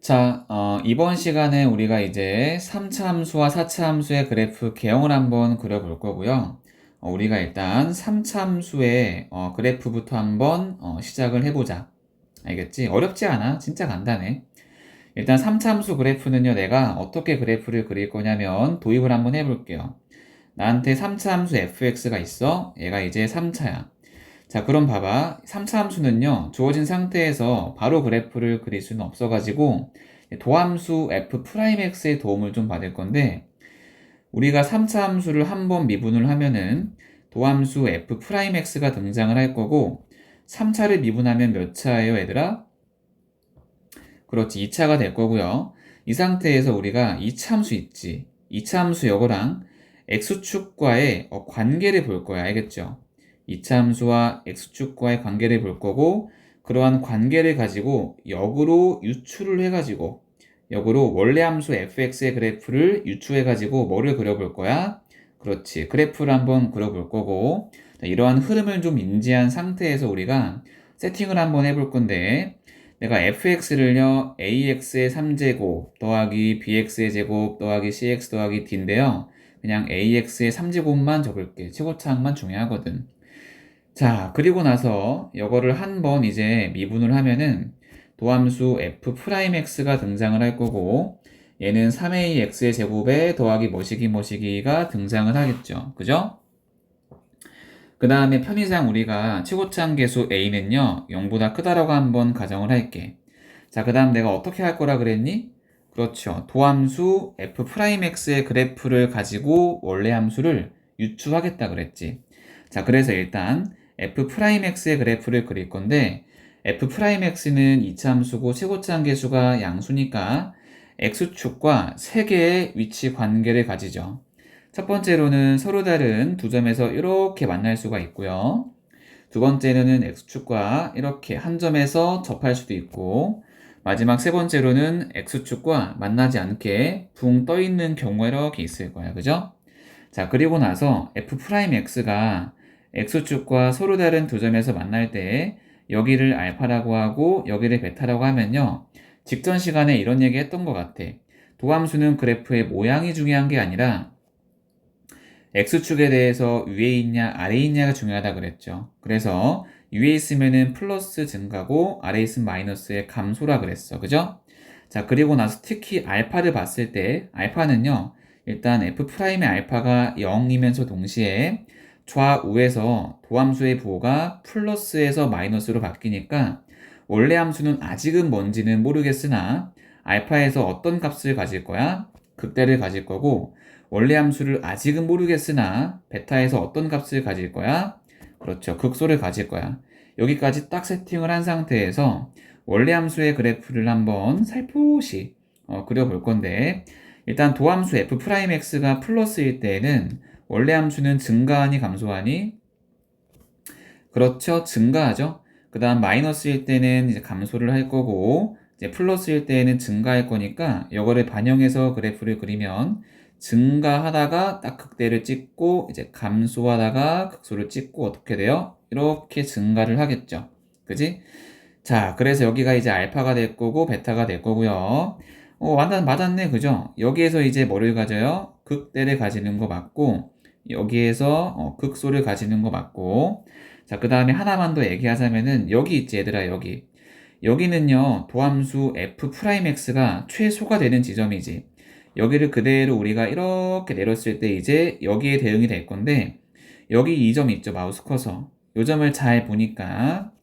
자, 이번 시간에 우리가 이제 3차 함수와 4차 함수의 그래프 개형을 한번 그려볼 거고요. 우리가 일단 3차 함수의 그래프부터 한번 시작을 해보자. 알겠지? 어렵지 않아. 진짜 간단해. 일단 3차 함수 그래프는요, 내가 어떻게 그래프를 그릴 거냐면 도입을 한번 해볼게요. 나한테 3차 함수 fx가 있어. 얘가 이제 3차야. 자, 그럼 봐봐. 3차 함수는요, 주어진 상태에서 바로 그래프를 그릴 수는 없어가지고, 도함수 f'x의 도움을 좀 받을 건데, 우리가 3차 함수를 한번 미분을 하면은, 도함수 f'x가 등장을 할 거고, 3차를 미분하면 몇 차예요, 얘들아? 그렇지, 2차가 될 거고요. 이 상태에서 우리가 2차 함수 있지. 2차 함수 요거랑 x축과의 관계를 볼 거야. 알겠죠? 2차 함수와 x축과의 관계를 볼 거고, 그러한 관계를 가지고 역으로 유추를 해가지고, 역으로 원래 함수 fx의 그래프를 유추해가지고 뭐를 그려볼 거야? 그렇지. 그래프를 한번 그려볼 거고, 이러한 흐름을 좀 인지한 상태에서 우리가 세팅을 한번 해볼 건데, 내가 fx를요, ax의 3제곱 더하기 bx의 제곱 더하기 cx 더하기 d인데요. 그냥 ax의 3제곱만 적을게. 최고차항만 중요하거든. 자, 그리고 나서 이거를 한번 이제 미분을 하면은 도함수 f'x가 등장을 할 거고, 얘는 3ax의 제곱에 더하기 뭐시기가 등장을 하겠죠. 그죠? 그 다음에 편의상 우리가 최고차항 계수 a는요 0보다 크다라고 한번 가정을 할게. 자, 그 다음 내가 어떻게 할 거라 그랬니? 그렇죠. 도함수 f'x의 그래프를 가지고 원래 함수를 유추하겠다 그랬지. 자, 그래서 일단 f'x의 그래프를 그릴 건데 f'x는 이차함수고 최고차항 계수가 양수니까 x축과 3개의 위치 관계를 가지죠. 첫 번째로는 서로 다른 두 점에서 이렇게 만날 수가 있고요. 두 번째로는 x축과 이렇게 한 점에서 접할 수도 있고, 마지막 세 번째로는 x축과 만나지 않게 붕 떠 있는 경우가 이렇게 있을 거야. 그죠? 자, 그리고 나서 f'x가 x축과 서로 다른 두 점에서 만날 때 여기를 알파라고 하고 여기를 베타라고 하면요. 직전 시간에 이런 얘기 했던 것 같아. 도함수는 그래프의 모양이 중요한 게 아니라 X축에 대해서 위에 있냐 아래에 있냐가 중요하다 그랬죠. 그래서 위에 있으면은 플러스 증가고 아래에 있으면 마이너스의 감소라 그랬어. 그죠? 자, 그리고 나서 특히 알파를 봤을 때 알파는요. 일단 F'의 알파가 0이면서 동시에 좌우에서 도함수의 부호가 플러스에서 마이너스로 바뀌니까 원래 함수는 아직은 뭔지는 모르겠으나 알파에서 어떤 값을 가질 거야? 극대를 가질 거고 원래 함수를 아직은 모르겠으나 베타에서 어떤 값을 가질 거야? 그렇죠. 극소를 가질 거야. 여기까지 딱 세팅을 한 상태에서 원래 함수의 그래프를 한번 살포시 그려볼 건데 일단 도함수 f'x가 플러스일 때에는 원래 함수는 증가하니 감소하니? 그렇죠. 증가하죠. 그 다음 마이너스일 때는 이제 감소를 할 거고 이제 플러스일 때에는 증가할 거니까 이거를 반영해서 그래프를 그리면 증가하다가 딱 극대를 찍고 이제 감소하다가 극소를 찍고 어떻게 돼요? 이렇게 증가를 하겠죠. 그지? 자, 그래서 여기가 이제 알파가 될 거고 베타가 될 거고요. 완전 맞았네. 그죠? 여기에서 이제 뭐를 가져요? 극대를 가지는 거 맞고 여기에서 극소를 가지는 거 맞고 자, 그 다음에 하나만 더 얘기하자면은 여기 있지 얘들아 여기 여기는요 도함수 f'x가 최소가 되는 지점이지 여기를 그대로 우리가 이렇게 내렸을 때 이제 여기에 대응이 될 건데 여기 이 점 있죠 마우스 커서 이 점을 잘 보니까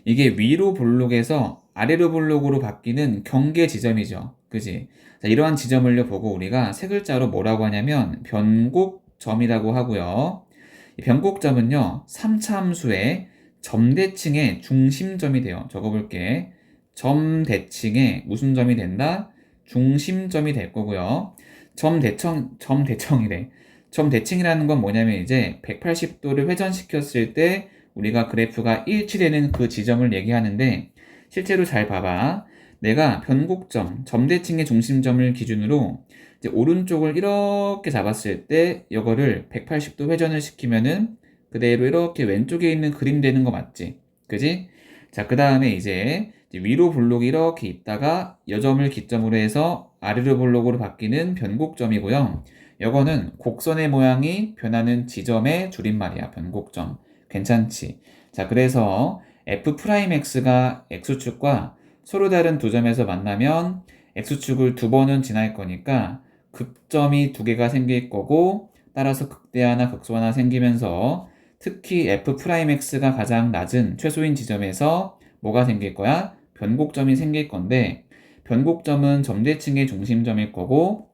이게 위로 볼록에서 아래로 볼록으로 바뀌는 경계 지점이죠 그지 자, 이러한 지점을요 보고 우리가 세 글자로 뭐라고 하냐면 변곡점이라고 하고요 이 변곡점은요 3차 함수의 점대칭의 중심점이 돼요 적어볼게 점대칭의 무슨 점이 된다? 중심점이 될 거고요 점대칭이래 점대칭이라는 건 뭐냐면 이제 180도를 회전시켰을 때 우리가 그래프가 일치되는 그 지점을 얘기하는데 실제로 잘 봐봐 내가 변곡점 점대칭의 중심점을 기준으로 이제 오른쪽을 이렇게 잡았을 때 이거를 180도 회전을 시키면은 그대로 이렇게 왼쪽에 있는 그림 되는 거 맞지? 그지? 자, 그 다음에 이제 이제 위로 볼록이 이렇게 있다가 여점을 기점으로 해서 아래로 볼록으로 바뀌는 변곡점이고요. 이거는 곡선의 모양이 변하는 지점의 줄임말이야. 변곡점. 괜찮지? 자, 그래서 f'x가 x축과 서로 다른 두 점에서 만나면 x축을 두 번은 지날 거니까 극점이 두 개가 생길 거고, 따라서 극대화나 극소하나 생기면서 특히 f'x가 가장 낮은 최소인 지점에서 뭐가 생길 거야? 변곡점이 생길 건데, 변곡점은 점대칭의 중심점일 거고,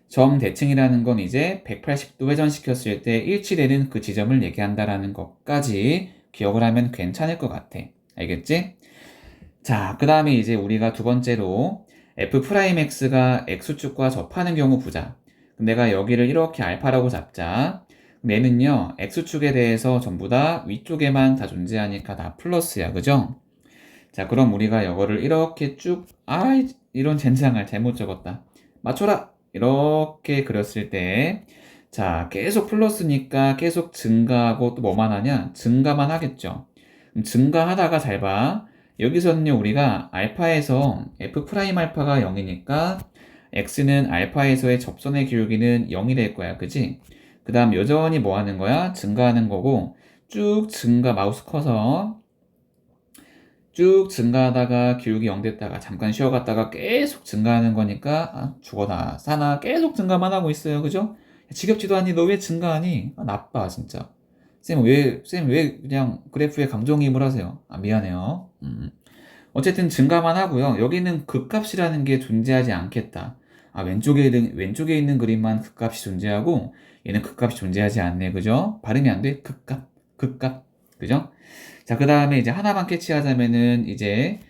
점대칭이라는 건 이제 180도 회전시켰을 때 일치되는 그 지점을 얘기한다라는 것까지 기억을 하면 괜찮을 것 같아. 알겠지? 자, 그 다음에 이제 우리가 두 번째로 f'x가 x축과 접하는 경우 보자. 그럼 내가 여기를 이렇게 알파라고 잡자. 얘는요, x축에 대해서 전부 다 위쪽에만 다 존재하니까 다 플러스야. 그죠? 자, 그럼 우리가 이거를 이렇게 쭉, 이런 젠장을 잘못 적었다. 맞춰라! 이렇게 그렸을 때, 자, 계속 플러스니까 계속 증가하고 또 뭐만 하냐? 증가만 하겠죠. 그럼 증가하다가 잘 봐. 여기서는요, 우리가 알파에서 f'알파가 0이니까 x는 알파에서의 접선의 기울기는 0이 될 거야. 그지? 그 다음 여전히 뭐 하는 거야? 증가하는 거고, 쭉 증가, 마우스 커서 쭉 증가하다가 기울기 0 됐다가 잠깐 쉬어갔다가 계속 증가하는 거니까 죽어라 사나 계속 증가만 하고 있어요. 그죠? 지겹지도 않니? 너 왜 증가하니? 나빠 진짜. 쌤 왜 그냥 그래프에 감정이입을 하세요? 미안해요. 어쨌든 증가만 하고요. 여기는 극값이라는 게 존재하지 않겠다. 왼쪽에 있는 그림만 극값이 존재하고 얘는 극값이 존재하지 않네. 그죠? 발음이 안 돼? 극값. 그죠? 자, 그 다음에 이제 하나만 캐치하자면은 이제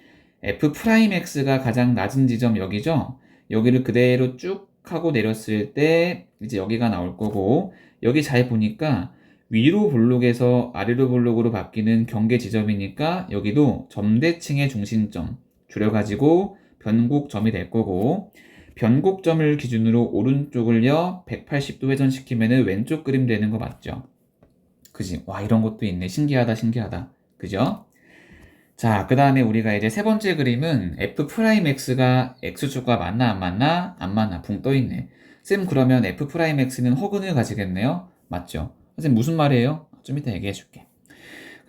f'x가 가장 낮은 지점 여기죠? 여기를 그대로 쭉 하고 내렸을 때 이제 여기가 나올 거고, 여기 잘 보니까 위로 볼록에서 아래로 볼록으로 바뀌는 경계 지점이니까 여기도 점대칭의 중심점 줄여가지고 변곡점이 될 거고, 변곡점을 기준으로 오른쪽을요 180도 회전시키면은 왼쪽 그림 되는 거 맞죠? 그지? 와, 이런 것도 있네. 신기하다. 그죠? 자, 그 다음에 우리가 이제 세 번째 그림은 f'x가 x축과 맞나 안 맞나? 안 맞나? 붕 떠있네. 쌤, 그러면 f'x는 허근을 가지겠네요? 맞죠? 쌤, 무슨 말이에요? 좀 이따 얘기해 줄게.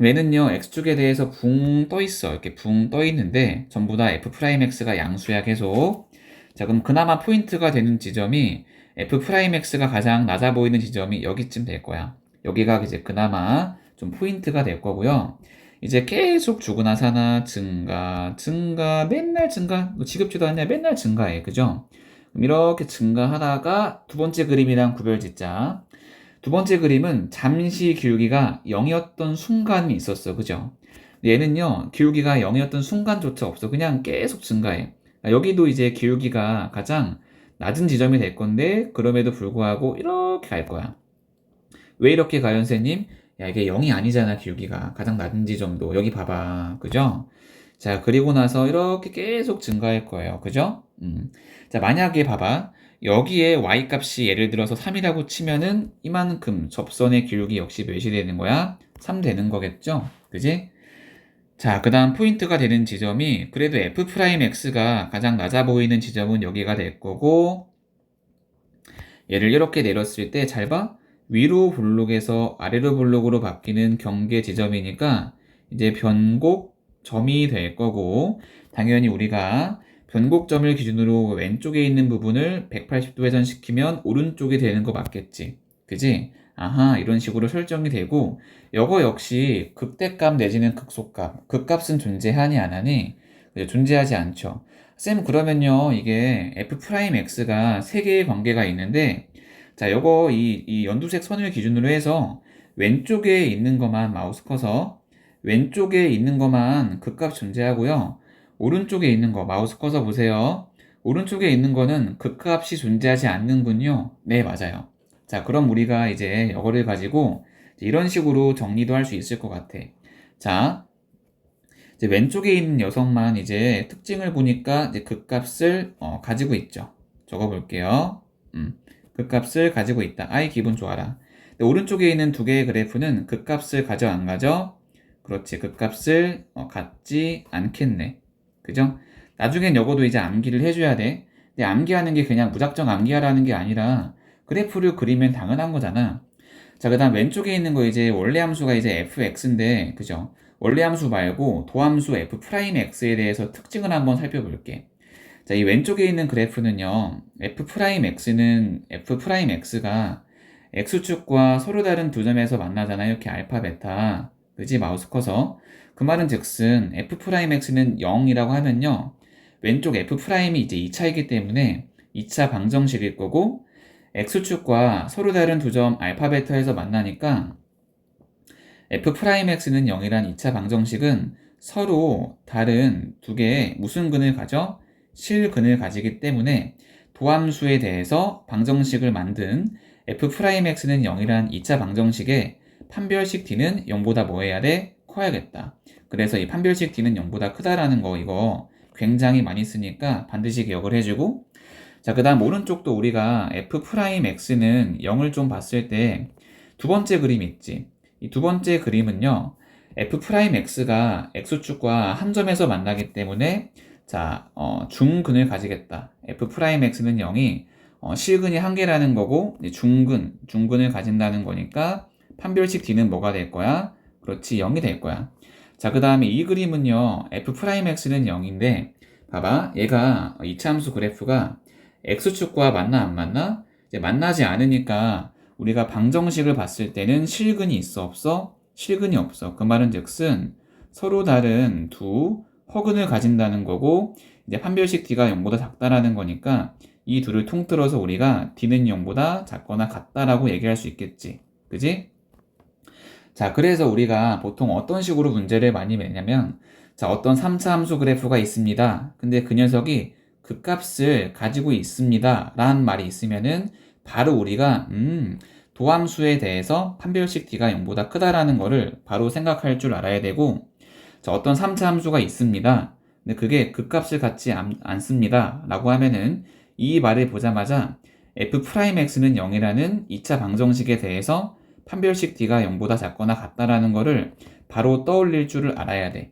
얘는요, x축에 대해서 붕 떠있어. 이렇게 붕 떠있는데 전부 다 f'x가 양수야 계속. 자, 그럼 그나마 포인트가 되는 지점이 f'x가 가장 낮아 보이는 지점이 여기쯤 될 거야. 여기가 이제 그나마 좀 포인트가 될 거고요. 이제 계속 주거나 사나 증가, 맨날 증가. 지겹지도 않냐? 맨날 증가해. 그죠? 그럼 이렇게 증가하다가 두 번째 그림이랑 구별 짓자. 두 번째 그림은 잠시 기울기가 0이었던 순간이 있었어. 그죠? 얘는요, 기울기가 0이었던 순간조차 없어. 그냥 계속 증가해. 여기도 이제 기울기가 가장 낮은 지점이 될 건데, 그럼에도 불구하고 이렇게 갈 거야. 왜 이렇게 가요, 선생님? 야, 이게 0이 아니잖아, 기울기가. 가장 낮은 지점도. 여기 봐봐. 그죠? 자, 그리고 나서 이렇게 계속 증가할 거예요. 그죠? 자, 만약에 봐봐. 여기에 y 값이 예를 들어서 3이라고 치면은 이만큼 접선의 기울기 역시 몇이 되는 거야? 3 되는 거겠죠? 그지? 자, 그 다음 포인트가 되는 지점이 그래도 f'x가 가장 낮아 보이는 지점은 여기가 될 거고, 얘를 이렇게 내렸을 때 잘 봐. 위로 볼록에서 아래로 볼록으로 바뀌는 경계 지점이니까 이제 변곡점이 될 거고, 당연히 우리가 변곡점을 기준으로 왼쪽에 있는 부분을 180도 회전시키면 오른쪽이 되는 거 맞겠지? 그지? 아하, 이런 식으로 설정이 되고, 이거 역시 극대값 내지는 극소값, 극값은 존재하니 안 하니? 존재하지 않죠. 쌤, 그러면요, 이게 f'x가 세 개의 관계가 있는데, 자, 요거 이 연두색 선을 기준으로 해서 왼쪽에 있는 것만 마우스 커서 왼쪽에 있는 것만 극값 존재하고요. 오른쪽에 있는 거 마우스 커서 보세요. 오른쪽에 있는 거는 극값이 존재하지 않는군요. 네, 맞아요. 자, 그럼 우리가 이제 이거를 가지고 이런 식으로 정리도 할 수 있을 것 같아. 자, 이제 왼쪽에 있는 녀석만 이제 특징을 보니까 이제 극값을 가지고 있죠. 적어 볼게요. 극값을 가지고 있다. 아이, 기분 좋아라. 근데 오른쪽에 있는 두 개의 그래프는 극값을 가져 안 가져? 그렇지. 극값을 갖지 않겠네. 그죠? 나중엔 적어도 이제 암기를 해줘야 돼. 근데 암기하는 게 그냥 무작정 암기하라는 게 아니라 그래프를 그리면 당연한 거잖아. 자, 그 다음 왼쪽에 있는 거 이제 원래 함수가 이제 fx인데, 그죠? 원래 함수 말고 도함수 f'x에 대해서 특징을 한번 살펴볼게. 자, 이 왼쪽에 있는 그래프는요, f'x가 x축과 서로 다른 두 점에서 만나잖아요. 이렇게 알파, 베타. 그지? 마우스 커서. 그 말은 즉슨 f'x는 0이라고 하면요, 왼쪽 f'이 이제 2차이기 때문에 2차 방정식일 거고, x축과 서로 다른 두 점 알파, 베타에서 만나니까 f'x는 0이란 2차 방정식은 서로 다른 두 개의 무슨 근을 가져? 실근을 가지기 때문에 도함수에 대해서 방정식을 만든 f'x는 0이란 2차 방정식의 판별식 d는 0보다 뭐 해야 돼? 커야겠다. 그래서 이 판별식 d는 0보다 크다라는 거 이거 굉장히 많이 쓰니까 반드시 기억을 해주고, 자, 그 다음 오른쪽도 우리가 f'x는 0을 좀 봤을 때 두 번째 그림 있지. 이 두 번째 그림은요, f'x가 x축과 한 점에서 만나기 때문에 자, 중근을 가지겠다. f'x는 0이 실근이 한 개라는 거고, 중근을 가진다는 거니까 판별식 d는 뭐가 될 거야? 그렇지, 0이 될 거야. 자, 그 다음에 이 그림은요, f'x는 0인데, 봐봐, 얘가 이차함수 그래프가 x축과 만나 안 만나? 이제 만나지 않으니까 우리가 방정식을 봤을 때는 실근이 있어 없어? 실근이 없어. 그 말은 즉슨 서로 다른 두 허근을 가진다는 거고, 이제 판별식 d가 0보다 작다라는 거니까 이 둘을 통틀어서 우리가 d는 0보다 작거나 같다라고 얘기할 수 있겠지. 그지? 자, 그래서 우리가 보통 어떤 식으로 문제를 많이 내냐면, 자, 어떤 3차 함수 그래프가 있습니다. 근데 그 녀석이 극값을 가지고 있습니다. 라는 말이 있으면은 바로 우리가 도함수에 대해서 판별식 d가 0보다 크다라는 거를 바로 생각할 줄 알아야 되고, 자, 어떤 3차 함수가 있습니다. 근데 그게 극값을 갖지 않습니다. 라고 하면은 이 말을 보자마자 f'x는 0이라는 2차 방정식에 대해서 판별식 d가 0보다 작거나 같다라는 거를 바로 떠올릴 줄을 알아야 돼.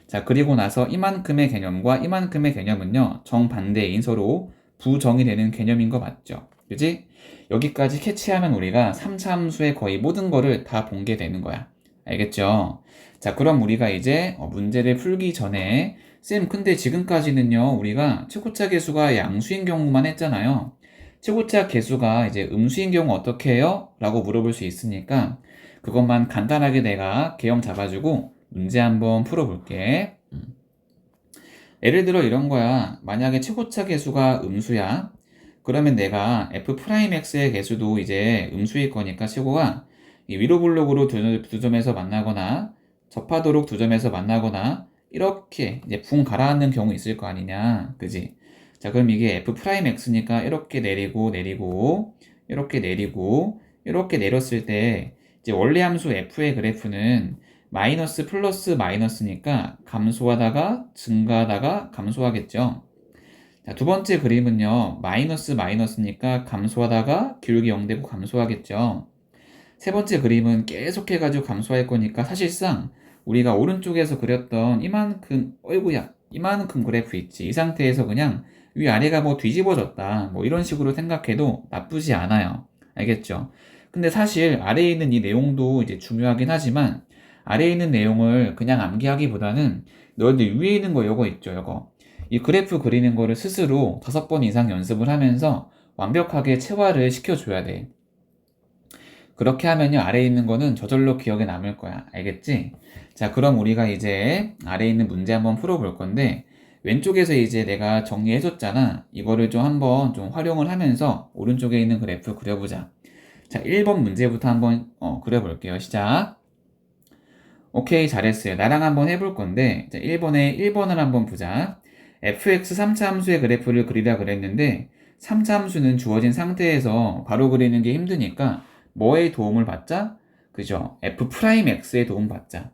자, 그리고 나서 이만큼의 개념과 이만큼의 개념은요, 정반대인 서로 부정이 되는 개념인 거 맞죠? 그지? 여기까지 캐치하면 우리가 3차 함수의 거의 모든 거를 다 본 게 되는 거야. 알겠죠? 자, 그럼 우리가 이제 문제를 풀기 전에 쌤, 근데 지금까지는요, 우리가 최고차 계수가 양수인 경우만 했잖아요. 최고차 계수가 이제 음수인 경우 어떻게 해요? 라고 물어볼 수 있으니까 그것만 간단하게 내가 개념 잡아주고 문제 한번 풀어볼게. 예를 들어 이런 거야. 만약에 최고차 계수가 음수야. 그러면 내가 f'x의 계수도 이제 음수일 거니까 최고가 이 위로 블록으로 두 점에서 만나거나 접하도록 두 점에서 만나거나 이렇게 이제 붕 가라앉는 경우 있을 거 아니냐. 그지? 자, 그럼 이게 f'x니까 이렇게 내리고 내리고 이렇게 내리고 이렇게 내렸을 때 이제 원래 함수 f의 그래프는 마이너스 플러스 마이너스니까 감소하다가 증가하다가 감소하겠죠. 자, 두 번째 그림은요, 마이너스 마이너스니까 감소하다가 기울기 0 되고 감소하겠죠. 세 번째 그림은 계속해가지고 감소할 거니까 사실상 우리가 오른쪽에서 그렸던 이만큼, 어이구야, 이만큼 그래프 있지. 이 상태에서 그냥 위아래가 뭐 뒤집어졌다. 뭐 이런 식으로 생각해도 나쁘지 않아요. 알겠죠? 근데 사실 아래에 있는 이 내용도 이제 중요하긴 하지만 아래에 있는 내용을 그냥 암기하기보다는 너희들 위에 있는 거 요거 있죠, 요거. 이 그래프 그리는 거를 스스로 5번 이상 연습을 하면서 완벽하게 체화를 시켜줘야 돼. 그렇게 하면요, 아래에 있는 거는 저절로 기억에 남을 거야. 알겠지? 자, 그럼 우리가 이제 아래에 있는 문제 한번 풀어볼 건데, 왼쪽에서 이제 내가 정리해줬잖아. 이거를 좀 한번 좀 활용을 하면서 오른쪽에 있는 그래프 그려보자. 자, 1번 문제부터 한번 그려볼게요. 시작. 오케이, 잘했어요. 나랑 한번 해볼 건데, 자, 1번을 한번 보자. fx 3차 함수의 그래프를 그리라 그랬는데, 3차 함수는 주어진 상태에서 바로 그리는 게 힘드니까, 뭐의 도움을 받자? 그죠? f'x의 도움 받자.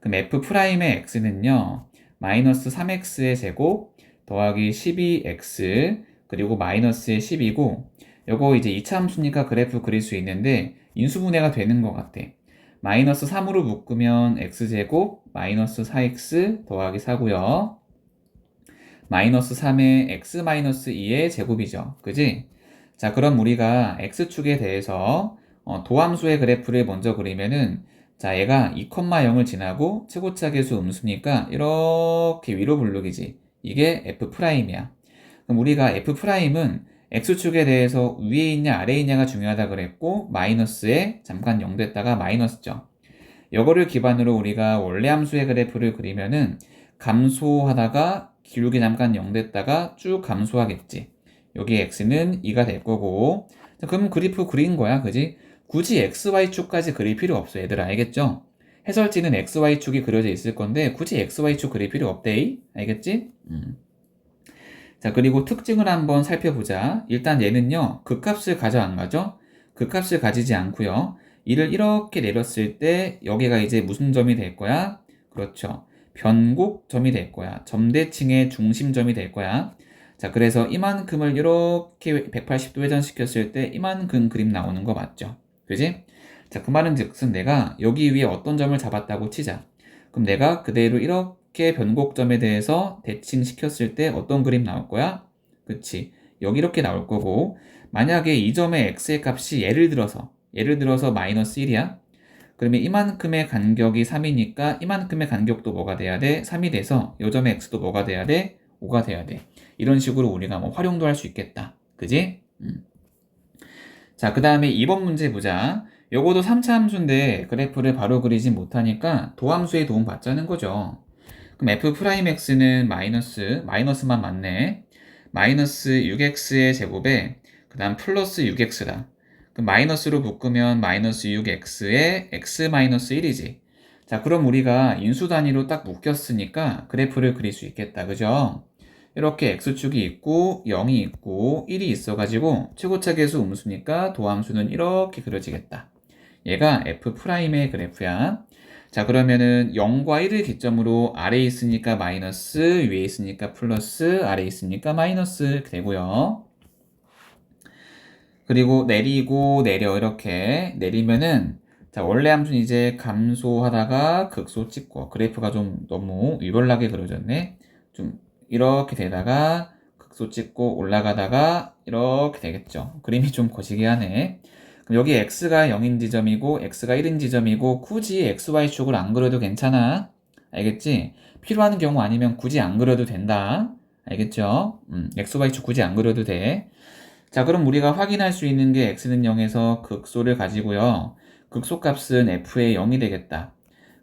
그럼 f'의 x는요, 마이너스 3x의 제곱, 더하기 12x, 그리고 마이너스의 10이고, 요거 이제 2차 함수니까 그래프 그릴 수 있는데, 인수분해가 되는 것 같아. 마이너스 3으로 묶으면 x제곱 마이너스 4x 더하기 4고요. 마이너스 3의 x 마이너스 2의 제곱이죠. 그지? 자, 그럼 우리가 x축에 대해서 도함수의 그래프를 먼저 그리면은 자, 얘가 2,0을 지나고 최고차 계수 음수니까 이렇게 위로 블록이지. 이게 f'이야. 그럼 우리가 f'은 x축에 대해서 위에 있냐 아래에 있냐가 중요하다 그랬고 마이너스에 잠깐 0 됐다가 마이너스죠. 이거를 기반으로 우리가 원래 함수의 그래프를 그리면은 감소하다가 기울기 잠깐 0 됐다가 쭉 감소하겠지. 여기 x는 2가 될 거고. 자, 그럼 그래프 그린 거야, 그지? 굳이 xy축까지 그릴 필요 없어, 얘들아. 알겠죠? 해설지는 xy축이 그려져 있을 건데 굳이 xy축 그릴 필요 없대. 알겠지? 자, 그리고 특징을 한번 살펴보자. 일단 얘는요, 극값을 가져 안 가죠? 극값을 가지지 않고요. 이를 이렇게 내렸을 때 여기가 이제 무슨 점이 될 거야? 그렇죠. 변곡점이 될 거야. 점대칭의 중심점이 될 거야. 자, 그래서 이만큼을 이렇게 180도 회전시켰을 때 이만큼 그림 나오는 거 맞죠? 그지? 자, 그 말은 즉슨 내가 여기 위에 어떤 점을 잡았다고 치자. 그럼 내가 그대로 이렇게 변곡점에 대해서 대칭시켰을 때 어떤 그림 나올 거야? 그치? 여기 이렇게 나올 거고, 만약에 이 점의 x의 값이 예를 들어서 마이너스 1이야? 그러면 이만큼의 간격이 3이니까 이만큼의 간격도 뭐가 돼야 돼? 3이 돼서 이 점의 x도 뭐가 돼야 돼? 5가 돼야 돼. 이런 식으로 우리가 뭐 활용도 할 수 있겠다. 그지? 자, 그 다음에 2번 문제 보자. 요거도 3차 함수인데 그래프를 바로 그리지 못하니까 도함수의 도움 받자는 거죠. 그럼 f'x는 마이너스만 맞네. 마이너스 6x의 제곱에 그 다음 플러스 6x다. 그럼 마이너스로 묶으면 마이너스 6x에 x 마이너스 1이지. 자, 그럼 우리가 인수 단위로 딱 묶였으니까 그래프를 그릴 수 있겠다. 그죠? 이렇게 x축이 있고 0이 있고 1이 있어가지고 최고차 계수 음수니까 도함수는 이렇게 그려지겠다. 얘가 f'의 그래프야. 자, 그러면은 0과 1을 기점으로 아래에 있으니까 마이너스, 위에 있으니까 플러스, 아래에 있으니까 마이너스 이렇게 되고요. 그리고 내리고 내려 이렇게 내리면은 자, 원래 함수는 이제 감소하다가 극소 찍고 그래프가 좀 너무 유별나게 그려졌네. 좀 이렇게 되다가 극소 찍고 올라가다가 이렇게 되겠죠. 그림이 좀 거시기 하네. 그럼 여기 x가 0인 지점이고 x가 1인 지점이고 굳이 xy축을 안 그려도 괜찮아. 알겠지? 필요한 경우 아니면 굳이 안 그려도 된다. 알겠죠? xy축 굳이 안 그려도 돼. 자, 그럼 우리가 확인할 수 있는 게 x는 0에서 극소를 가지고요. 극소값은 f의 0이 되겠다.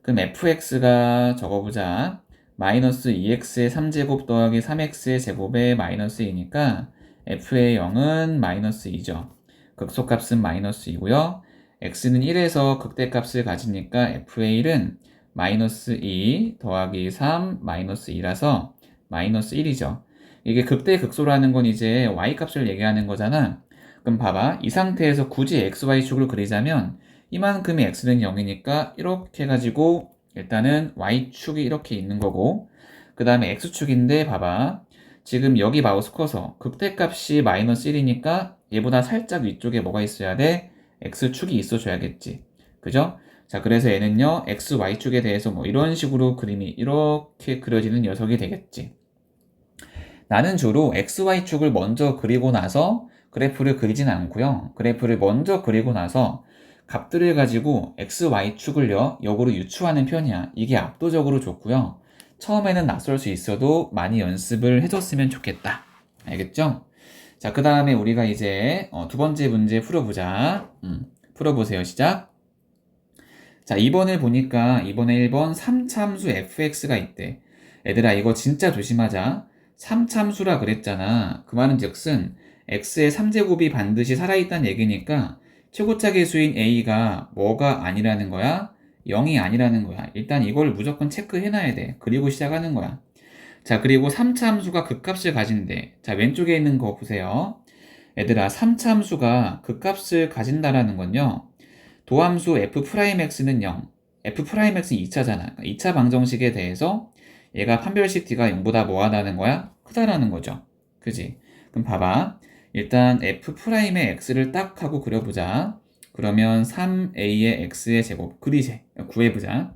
그럼 fx가 적어보자. 마이너스 2x의 3제곱 더하기 3x의 제곱에 마이너스 2니까 f의 0은 마이너스 2죠. 극소값은 마이너스 2고요. x는 1에서 극대값을 가지니까 f의 1은 마이너스 2 더하기 3 마이너스 2라서 마이너스 1이죠. 이게 극대 극소라는 건 이제 y값을 얘기하는 거잖아. 그럼 봐봐. 이 상태에서 굳이 xy축을 그리자면 이만큼의 x는 0이니까 이렇게 해가지고 일단은 y축이 이렇게 있는 거고 그 다음에 x축인데 봐봐. 지금 여기 마우스 커서 극대값이 마이너스 1이니까 얘보다 살짝 위쪽에 뭐가 있어야 돼? x축이 있어줘야겠지. 그죠? 자, 그래서 얘는요 xy축에 대해서 뭐 이런 식으로 그림이 이렇게 그려지는 녀석이 되겠지. 나는 주로 XY축을 먼저 그리고 나서 그래프를 그리진 않고요. 그래프를 먼저 그리고 나서 값들을 가지고 XY축을요, 역으로 유추하는 편이야. 이게 압도적으로 좋고요. 처음에는 낯설 수 있어도 많이 연습을 해줬으면 좋겠다. 알겠죠? 자, 그 다음에 우리가 이제 두 번째 문제 풀어보자. 풀어보세요. 시작. 자, 2번을 보니까 이번에 1번 3참수 fx가 있대. 얘들아, 이거 진짜 조심하자. 3참수라 그랬잖아. 그 말은 즉슨 x의 3제곱이 반드시 살아있다는 얘기니까 최고차 계수인 a가 뭐가 아니라는 거야? 0이 아니라는 거야. 일단 이걸 무조건 체크해놔야 돼. 그리고 시작하는 거야. 자, 그리고 3참수가 극값을 가진대. 자, 왼쪽에 있는 거 보세요. 얘들아, 3참수가 극값을 가진다라는 건요. 도함수 f'x는 0, f'x는 2차잖아. 2차 방정식에 대해서 얘가 판별식 d가 0보다 뭐하다는 거야? 크다라는 거죠. 그지? 그럼 봐봐. 일단 f'의 x를 딱 하고 그려보자. 그러면 3a의 x의 제곱 그리세 구해보자.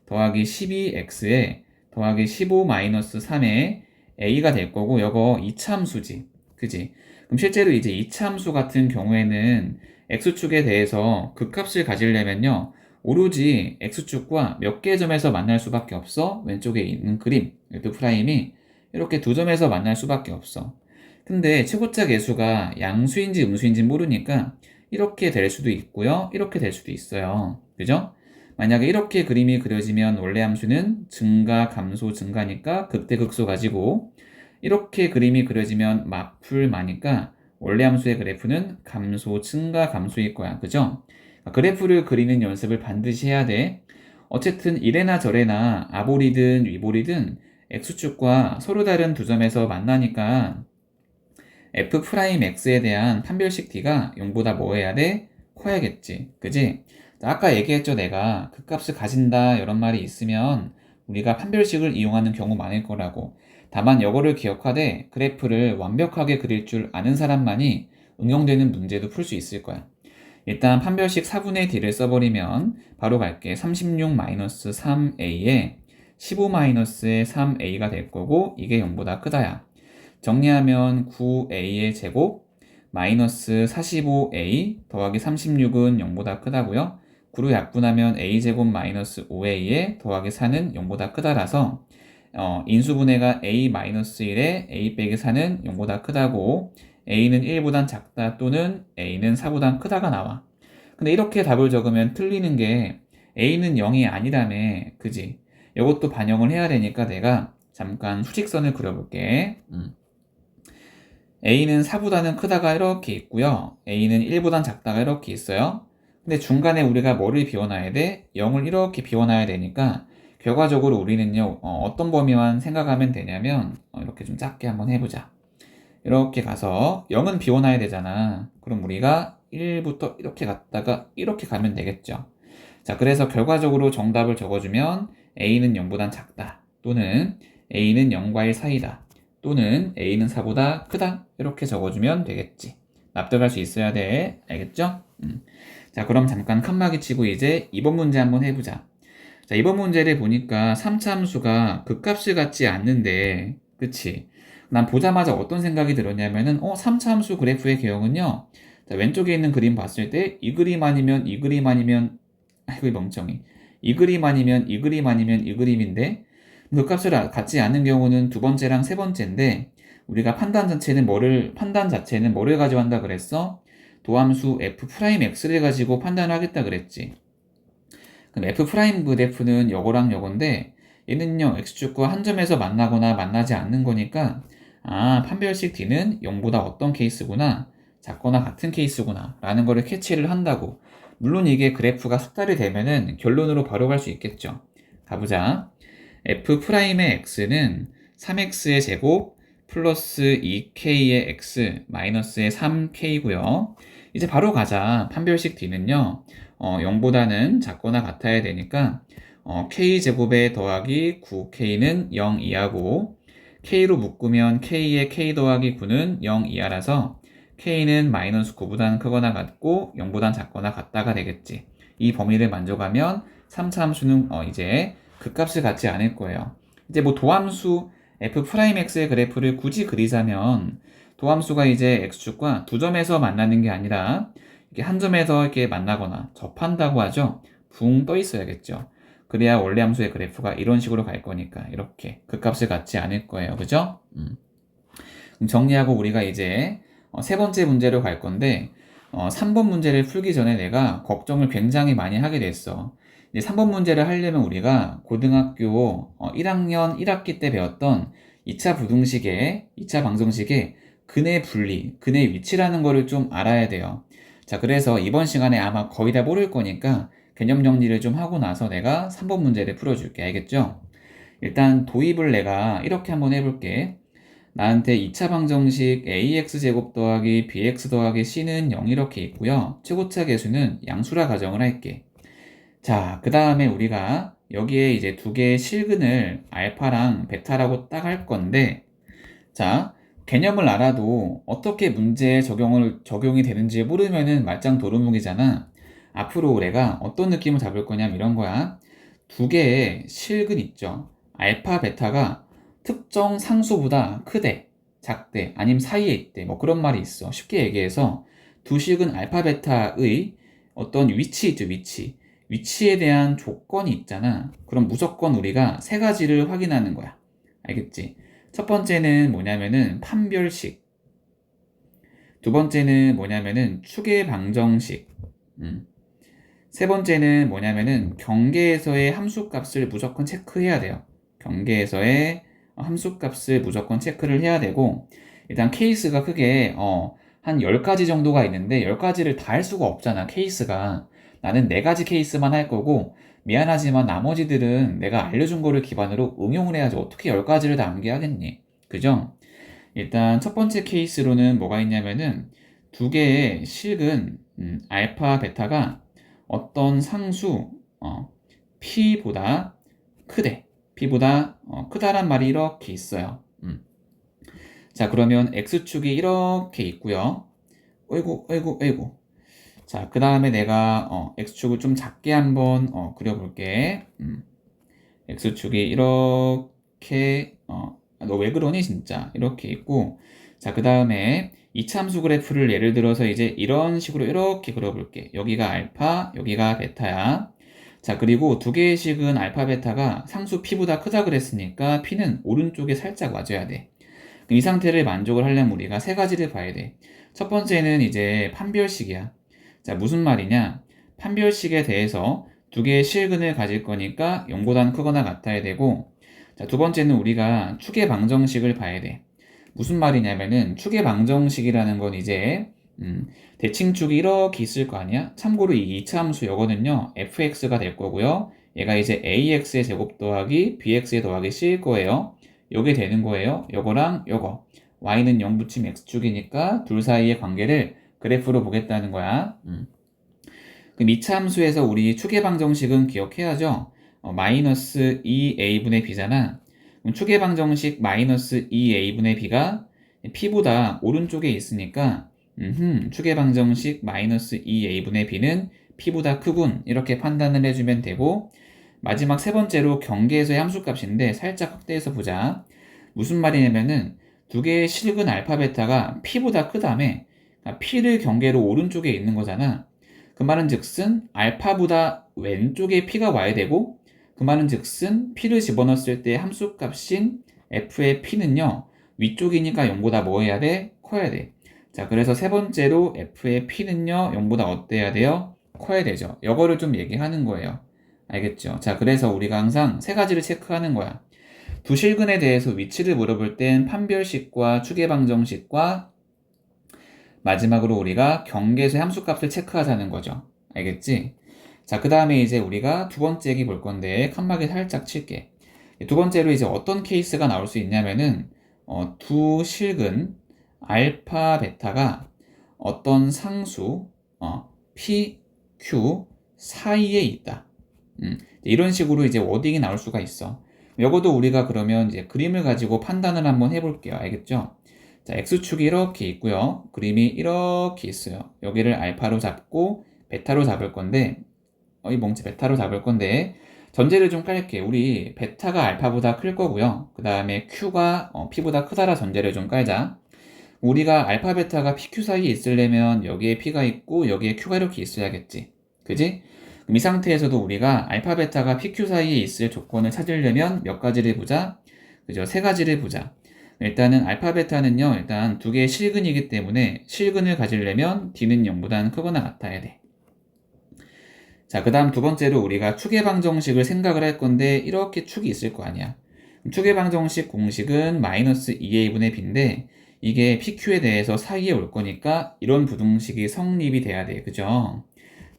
더하기 12x에 더하기 15-3의 a가 될 거고 요거 이차함수지. 그지? 그럼 실제로 이제 이차함수 같은 경우에는 x축에 대해서 극값을 가지려면요. 오로지 x축과 몇 개의 점에서 만날 수밖에 없어. 왼쪽에 있는 그림 f 프라임이 이렇게 두 점에서 만날 수밖에 없어. 근데 최고차 계수가 양수인지 음수인지 모르니까 이렇게 될 수도 있고요. 이렇게 될 수도 있어요. 그죠? 만약에 이렇게 그림이 그려지면 원래 함수는 증가, 감소, 증가니까 극대극소 가지고 이렇게 그림이 그려지면 마풀 마니까 원래 함수의 그래프는 감소, 증가, 감소일 거야. 그죠? 그래프를 그리는 연습을 반드시 해야 돼. 어쨌든 이래나 저래나 아볼이든 위볼이든 x축과 서로 다른 두 점에서 만나니까 f'x에 대한 판별식 d가 0보다 뭐 해야 돼? 커야겠지. 그지? 아까 얘기했죠. 내가 극값을 가진다 이런 말이 있으면 우리가 판별식을 이용하는 경우 많을 거라고. 다만 이거를 기억하되 그래프를 완벽하게 그릴 줄 아는 사람만이 응용되는 문제도 풀 수 있을 거야. 일단 판별식 4분의 d를 써버리면 바로 갈게. 36-3a에 15-3a가 될 거고 이게 0보다 크다야. 정리하면 9a의 제곱 마이너스 45a 더하기 36은 0보다 크다고요. 9로 약분하면 a제곱 마이너스 5a에 더하기 4는 0보다 크다라서 인수분해가 a 마이너스 1에 a 빼기 4는 0보다 크다고 a는 1보단 작다 또는 a는 4보단 크다가 나와. 근데 이렇게 답을 적으면 틀리는 게 a는 0이 아니라며. 그지? 이것도 반영을 해야 되니까 내가 잠깐 수직선을 그려볼게. a는 4보다는 크다가 이렇게 있고요. a는 1보단 작다가 이렇게 있어요. 근데 중간에 우리가 뭐를 비워놔야 돼? 0을 이렇게 비워놔야 되니까 결과적으로 우리는요. 어떤 범위만 생각하면 되냐면 이렇게 좀 작게 한번 해보자. 이렇게 가서 0은 비워놔야 되잖아. 그럼 우리가 1부터 이렇게 갔다가 이렇게 가면 되겠죠. 자, 그래서 결과적으로 정답을 적어주면 a는 0보단 작다. 또는 a는 0과 1 사이다. 또는 a는 4보다 크다. 이렇게 적어주면 되겠지. 납득할 수 있어야 돼. 알겠죠? 자, 그럼 잠깐 칸막이 치고 이제 2번 문제 한번 해보자. 자, 이번 문제를 보니까 3차 함수가 극값을 갖지 않는데, 그치? 난 보자마자 어떤 생각이 들었냐면은, 3차 함수 그래프의 개형은요, 자, 왼쪽에 있는 그림 봤을 때, 이 그림 아니면, 이 그림 아니면, 아이고, 이 멍청이. 이 그림 아니면, 이 그림 아니면, 이 그림인데, 극값을 갖지 않는 경우는 두 번째랑 세 번째인데, 우리가 판단 자체는 뭐를 가져간다 그랬어? 도함수 f'x를 가지고 판단하겠다 그랬지. 그럼 f 프라임 그래프는 요거랑 요건데 얘는요 x축과 한 점에서 만나거나 만나지 않는 거니까 판별식 d는 0보다 어떤 케이스구나 작거나 같은 케이스구나 라는 거를 캐치를 한다고. 물론 이게 그래프가 숙달이 되면은 결론으로 바로 갈 수 있겠죠. 가보자. f 프라임의 x는 3x의 제곱 플러스 2k의 x 마이너스의 3k고요. 이제 바로 가자. 판별식 d는요 0보다는 작거나 같아야 되니까 k제곱에 더하기 9k는 0 이하고 k로 묶으면 k의 k 더하기 9는 0 이하라서 k는 마이너스 9보다는 크거나 같고 0보다는 작거나 같다가 되겠지. 이 범위를 만족하면 3차 함수는 이제 극값을 갖지 않을 거예요. 이제 뭐 도함수 f'x의 그래프를 굳이 그리자면 도함수가 이제 x축과 두 점에서 만나는 게 아니라 이렇게 한 점에서 이렇게 만나거나 접한다고 하죠. 붕 떠 있어야겠죠. 그래야 원래 함수의 그래프가 이런 식으로 갈 거니까 이렇게 극값을 갖지 않을 거예요. 그죠? 그럼 정리하고 우리가 이제 세 번째 문제로 갈 건데 3번 문제를 풀기 전에 내가 걱정을 굉장히 많이 하게 됐어. 이제 3번 문제를 하려면 우리가 고등학교 1학년 1학기 때 배웠던 2차 부등식의 2차 방정식의 근의 분리, 근의 위치라는 거를 좀 알아야 돼요. 자, 그래서 이번 시간에 아마 거의 다 모를 거니까 개념 정리를 좀 하고 나서 내가 3번 문제를 풀어줄게. 알겠죠? 일단 도입을 내가 이렇게 한번 해볼게. 나한테 2차 방정식 ax제곱 더하기 bx 더하기 c는 0 이렇게 있고요. 최고차 계수는 양수라 가정을 할게. 자, 그 다음에 우리가 여기에 이제 두 개의 실근을 알파랑 베타라고 딱 할 건데, 자, 개념을 알아도 어떻게 문제에 적용이 되는지 모르면은 말짱 도루묵이잖아. 앞으로 내가 어떤 느낌을 잡을 거냐면 이런 거야. 두 개의 실근 있죠. 알파, 베타가 특정 상수보다 크대, 작대, 아니면 사이에 있대. 뭐 그런 말이 있어. 쉽게 얘기해서 두 실근 알파, 베타의 어떤 위치 있죠, 위치. 위치에 대한 조건이 있잖아. 그럼 무조건 우리가 세 가지를 확인하는 거야. 알겠지? 첫 번째는 뭐냐면은 판별식. 두 번째는 뭐냐면은 추계 방정식. 세 번째는 뭐냐면은 경계에서의 함수값을 무조건 체크해야 돼요. 경계에서의 함수값을 무조건 체크를 해야 되고, 일단 케이스가 크게 한 10가지 정도가 있는데 10가지를 다 할 수가 없잖아, 케이스가. 나는 4가지 케이스만 할 거고, 미안하지만 나머지들은 내가 알려준 거를 기반으로 응용을 해야지 어떻게 10가지를 다 암기하겠니? 그죠? 일단 첫 번째 케이스로는 뭐가 있냐면은 두 개의 실근 알파, 베타가 어떤 상수 P보다 크대. P보다 크다란 말이 이렇게 있어요. 자, 그러면 X축이 이렇게 있고요. 어이구, 어이구, 어이구. 자, 그 다음에 내가 X축을 좀 작게 한번 그려볼게. X축이 이렇게 너 왜 그러니 진짜 이렇게 있고, 자, 그 다음에 이차함수 그래프를 예를 들어서 이제 이런 식으로 이렇게 그려볼게. 여기가 알파, 여기가 베타야. 자, 그리고 두 개의 식은 알파, 베타가 상수 P보다 크다 그랬으니까 P는 오른쪽에 살짝 와줘야 돼. 이 상태를 만족을 하려면 우리가 세 가지를 봐야 돼. 첫 번째는 이제 판별식이야. 자, 무슨 말이냐? 판별식에 대해서 두 개의 실근을 가질 거니까 0보다는 크거나 같아야 되고, 자, 두 번째는 우리가 추계 방정식을 봐야 돼. 무슨 말이냐면은 추계 방정식이라는 건 이제 대칭축이 이렇게 있을 거 아니야? 참고로 이 이차함수 요거는요 fx가 될 거고요. 얘가 이제 ax의 제곱 더하기 bx의 더하기 c일 거예요. 요게 되는 거예요. 요거랑 요거. y는 0 붙이면 x축이니까 둘 사이의 관계를 그래프로 보겠다는 거야. 그럼 이차함수에서 우리 추계방정식은 기억해야죠. 마이너스 2a분의 b잖아. 그럼 추계방정식 마이너스 2a분의 b가 p보다 오른쪽에 있으니까 추계방정식 마이너스 2a분의 b는 p보다 크군 이렇게 판단을 해주면 되고, 마지막 세 번째로 경계에서의 함수값인데 살짝 확대해서 보자. 무슨 말이냐면은 두 개의 실근 알파 베타가 p보다 크다며. 그러니까 p를 경계로 오른쪽에 있는 거잖아. 그 말은 즉슨 알파보다 왼쪽에 p가 와야 되고, 그 말은 즉슨 p를 집어넣었을 때 함수값인 f의 p는요 위쪽이니까 0보다 뭐 해야 돼? 커야 돼. 자, 그래서 세 번째로 f의 p는요 0보다 어때야 돼요? 커야 되죠. 이거를 좀 얘기하는 거예요. 알겠죠? 자, 그래서 우리가 항상 세 가지를 체크하는 거야. 두 실근에 대해서 위치를 물어볼 땐 판별식과 추계방정식과 마지막으로 우리가 경계에서의 함수값을 체크하자는 거죠. 알겠지? 자, 그 다음에 이제 우리가 두 번째 얘기 볼 건데 칸막이 살짝 칠게. 두 번째로 이제 어떤 케이스가 나올 수 있냐면은 두 실근 알파 베타가 어떤 상수 p, q 사이에 있다. 이런 식으로 이제 워딩이 나올 수가 있어. 요것도 우리가 그러면 이제 그림을 가지고 판단을 한번 해볼게요. 알겠죠? 자, X축이 이렇게 있고요. 그림이 이렇게 있어요. 여기를 알파로 잡고 베타로 잡을 건데, 이 멍치 베타로 잡을 건데, 전제를 좀 깔게. 우리 베타가 알파보다 클 거고요. 그 다음에 Q가 P보다 크다라 전제를 좀 깔자. 우리가 알파, 베타가 PQ 사이에 있으려면 여기에 P가 있고 여기에 Q가 이렇게 있어야겠지. 그지? 그럼 이 상태에서도 우리가 알파, 베타가 PQ 사이에 있을 조건을 찾으려면 몇 가지를 보자? 그죠? 세 가지를 보자. 일단은 알파, 베타는요, 일단 두 개의 실근이기 때문에 실근을 가지려면 D는 0보다는 크거나 같아야 돼. 자, 그 다음 두 번째로 우리가 추계방정식을 생각을 할 건데 이렇게 축이 있을 거 아니야. 추계방정식 공식은 마이너스 2a분의 b인데 이게 PQ에 대해서 사이에 올 거니까 이런 부등식이 성립이 돼야 돼. 그죠?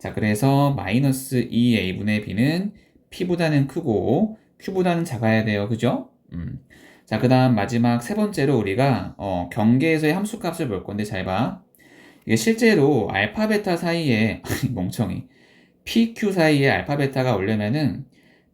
자, 그래서 마이너스 2a분의 b는 P보다는 크고 Q보다는 작아야 돼요. 그죠? 자, 그 다음 마지막 세 번째로 우리가 경계에서의 함수값을 볼 건데 잘 봐. 이게 실제로 알파, 베타 사이에 멍청이 PQ 사이에 알파, 베타가 오려면은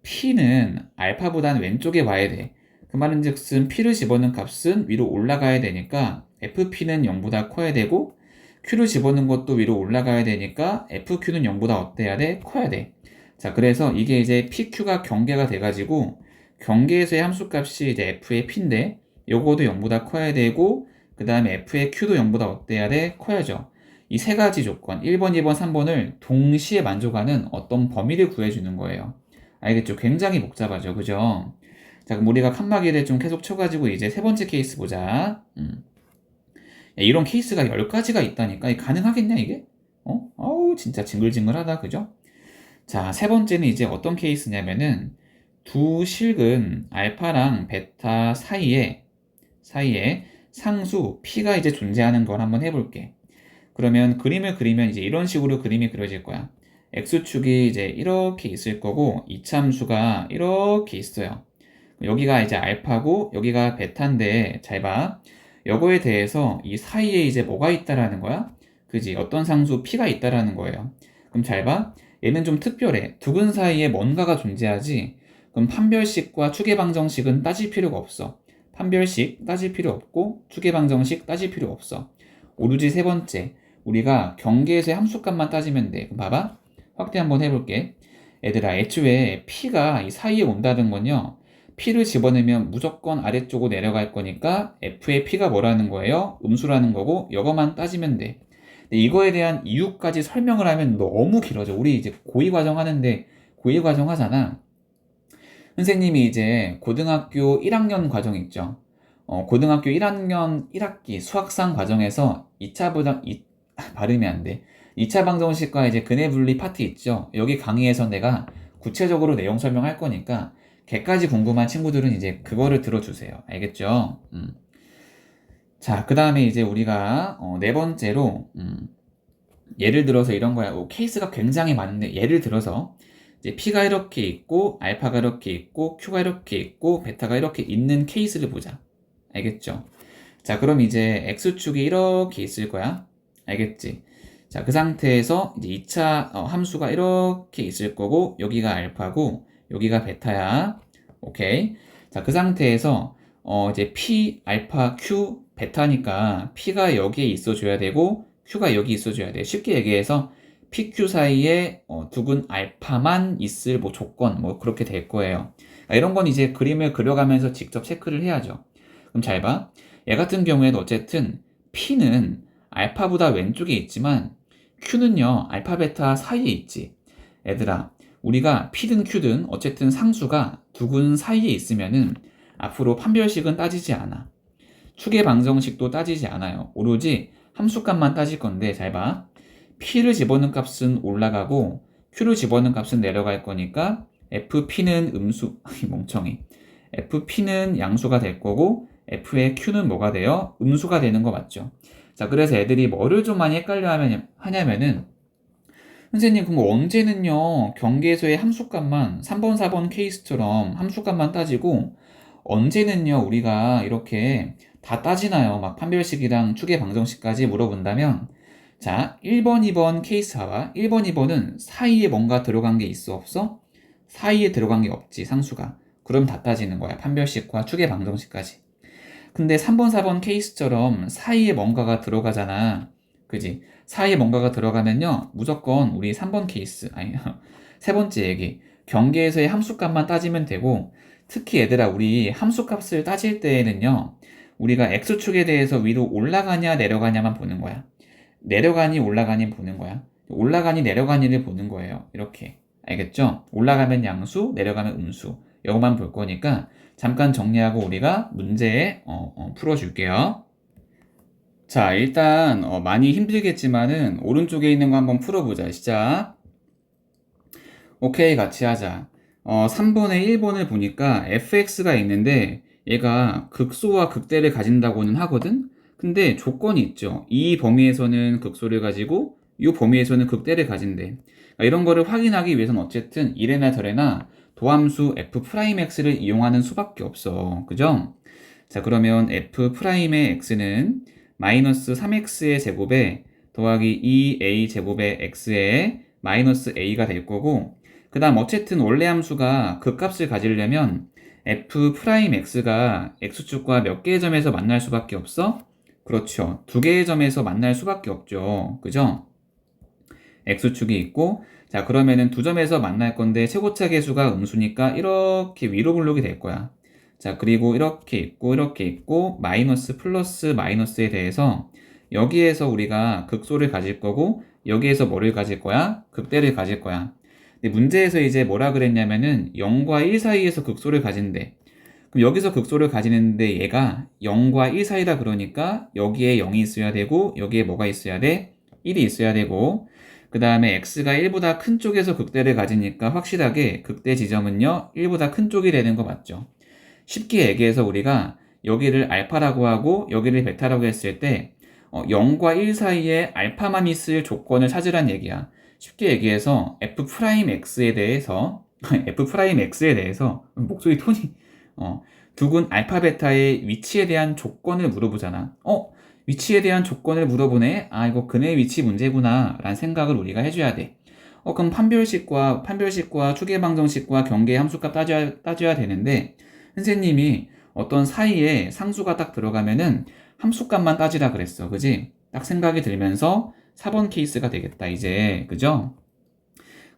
P는 알파보다는 왼쪽에 와야 돼. 그 말은 즉슨 P를 집어넣은 값은 위로 올라가야 되니까 FP는 0보다 커야 되고, Q를 집어넣은 것도 위로 올라가야 되니까 FQ는 0보다 어때야 돼? 커야 돼. 자, 그래서 이게 이제 PQ가 경계가 돼가지고 경계에서의 함수값이 이제 F의 P인데 요거도 0보다 커야 되고 그 다음에 F의 Q도 0보다 어때야 돼? 커야죠. 이 세 가지 조건 1번, 2번, 3번을 동시에 만족하는 어떤 범위를 구해주는 거예요. 알겠죠? 굉장히 복잡하죠. 그죠? 자, 그럼 우리가 칸막이를 좀 계속 쳐가지고 이제 세 번째 케이스 보자. 야, 이런 케이스가 10가지가 있다니까. 이게 가능하겠냐, 이게? 어우, 진짜 징글징글하다. 그죠? 자, 세 번째는 이제 어떤 케이스냐면은 두 실근 알파랑 베타 사이에 상수 P가 이제 존재하는 걸 한번 해볼게. 그러면 그림을 그리면 이제 이런 식으로 그림이 그려질 거야. X축이 이제 이렇게 있을 거고 이차함수가 이렇게 있어요. 여기가 이제 알파고 여기가 베타인데 잘 봐. 요거에 대해서 이 사이에 이제 뭐가 있다라는 거야? 그지? 어떤 상수 P가 있다라는 거예요. 그럼 잘 봐. 얘는 좀 특별해. 두근 사이에 뭔가가 존재하지. 그럼 판별식과 추계방정식은 따질 필요가 없어. 판별식 따질 필요 없고 추계방정식 따질 필요 없어. 오로지 세 번째. 우리가 경계에서의 함수값만 따지면 돼. 그럼 봐봐. 확대 한번 해볼게. 얘들아, 애초에 P가 이 사이에 온다는 건요. P를 집어넣으면 무조건 아래쪽으로 내려갈 거니까 F의 P가 뭐라는 거예요? 음수라는 거고 이거만 따지면 돼. 근데 이거에 대한 이유까지 설명을 하면 너무 길어져. 우리 이제 고2 과정 하는데 고1 과정 하잖아. 선생님이 이제 고등학교 1학년 과정 있죠. 고등학교 1학년 1학기 수학상 과정에서 2차 부당 발음이 안 돼. 2차 방정식과 이제 근해 분리 파트 있죠. 여기 강의에서 내가 구체적으로 내용 설명할 거니까 걔까지 궁금한 친구들은 이제 그거를 들어주세요. 알겠죠? 자, 그 다음에 이제 우리가 네 번째로 예를 들어서 이런 거야. 케이스가 굉장히 많은데 예를 들어서 이제 P가 이렇게 있고 알파가 이렇게 있고 Q가 이렇게 있고 베타가 이렇게 있는 케이스를 보자. 알겠죠? 자, 그럼 이제 X축이 이렇게 있을 거야. 알겠지? 자, 그 상태에서 이제 2차 함수가 이렇게 있을 거고 여기가 알파고 여기가 베타야. 오케이. 자, 그 상태에서 이제 P, 알파, Q, 베타니까 P가 여기에 있어줘야 되고 Q가 여기 있어줘야 돼. 쉽게 얘기해서 PQ 사이에 두근 알파만 있을 뭐 조건 뭐 그렇게 될 거예요. 이런 건 이제 그림을 그려가면서 직접 체크를 해야죠. 그럼 잘 봐. 얘 같은 경우에는 어쨌든 P는 알파보다 왼쪽에 있지만 Q는요 알파 베타 사이에 있지. 얘들아, 우리가 P든 Q든 어쨌든 상수가 두근 사이에 있으면은 앞으로 판별식은 따지지 않아. 추계 방정식도 따지지 않아요. 오로지 함수값만 따질 건데 잘 봐. P를 집어넣은 값은 올라가고 Q를 집어넣은 값은 내려갈 거니까 FP는 음수, 멍청이. FP는 양수가 될 거고 F의 Q는 뭐가 돼요? 음수가 되는 거 맞죠? 자, 그래서 애들이 뭐를 좀 많이 헷갈려 하냐면은 선생님, 그럼 언제는요, 경계에서의 함수값만, 3번, 4번 케이스처럼 함수값만 따지고, 언제는요, 우리가 이렇게 다 따지나요? 막 판별식이랑 추계 방정식까지 물어본다면, 자, 1번, 2번 케이스 봐봐. 1번, 2번은 사이에 뭔가 들어간 게 있어, 없어? 사이에 들어간 게 없지, 상수가. 그럼 다 따지는 거야. 판별식과 추계 방정식까지. 근데 3번, 4번 케이스처럼 사이에 뭔가가 들어가잖아. 그지? 사이에 뭔가가 들어가면요. 무조건 우리 3번 케이스, 아니, 세 번째 얘기. 경계에서의 함수값만 따지면 되고, 특히 얘들아, 우리 함수값을 따질 때에는요. 우리가 X축에 대해서 위로 올라가냐, 내려가냐만 보는 거야. 내려가니, 올라가니 보는 거야. 올라가니, 내려가니를 보는 거예요. 이렇게. 알겠죠? 올라가면 양수, 내려가면 음수. 이거만 볼 거니까, 잠깐 정리하고 우리가 문제 풀어줄게요. 자, 일단 많이 힘들겠지만은 오른쪽에 있는 거 한번 풀어보자. 시작. 오케이, 같이 하자. 3번에 1번을 보니까 fx가 있는데 얘가 극소와 극대를 가진다고는 하거든? 근데 조건이 있죠. 이 범위에서는 극소를 가지고 이 범위에서는 극대를 가진대. 이런 거를 확인하기 위해서는 어쨌든 1에나 덜에나 도함수 f'x를 이용하는 수밖에 없어. 그죠? 자, 그러면 f'의 x는 마이너스 3x의 제곱에 더하기 2a 제곱의 x의 마이너스 a가 될 거고, 그 다음 어쨌든 원래 함수가 극값을 가지려면 f'x가 x축과 몇 개의 점에서 만날 수밖에 없어? 그렇죠. 두 개의 점에서 만날 수밖에 없죠. 그죠? x축이 있고, 자, 그러면은 두 점에서 만날 건데 최고차 계수가 음수니까 이렇게 위로 블록이 될 거야. 자, 그리고 이렇게 있고, 마이너스 플러스 마이너스에 대해서 여기에서 우리가 극소를 가질 거고, 여기에서 뭐를 가질 거야? 극대를 가질 거야. 근데 문제에서 이제 뭐라 그랬냐면은 0과 1 사이에서 극소를 가진대. 그럼 여기서 극소를 가지는데 얘가 0과 1 사이다 그러니까 여기에 0이 있어야 되고, 여기에 뭐가 있어야 돼? 1이 있어야 되고, 그 다음에 x가 1보다 큰 쪽에서 극대를 가지니까 확실하게 극대 지점은요 1보다 큰 쪽이 되는 거 맞죠? 쉽게 얘기해서 우리가 여기를 알파라고 하고 여기를 베타라고 했을 때 0과 1 사이에 알파만 있을 조건을 찾으란 얘기야. 쉽게 얘기해서 f'x에 대해서 f'x에 대해서 목소리 톤이 두근 알파 베타의 위치에 대한 조건을 물어보잖아. 위치에 대한 조건을 물어보네. 아, 이거 근의 위치 문제구나 라는 생각을 우리가 해줘야 돼. 그럼 판별식과 추계방정식과 경계의 함수값 따져야 되는데 선생님이 어떤 사이에 상수가 딱 들어가면은 함수값만 따지라 그랬어. 그지? 딱 생각이 들면서 4번 케이스가 되겠다 이제. 그죠?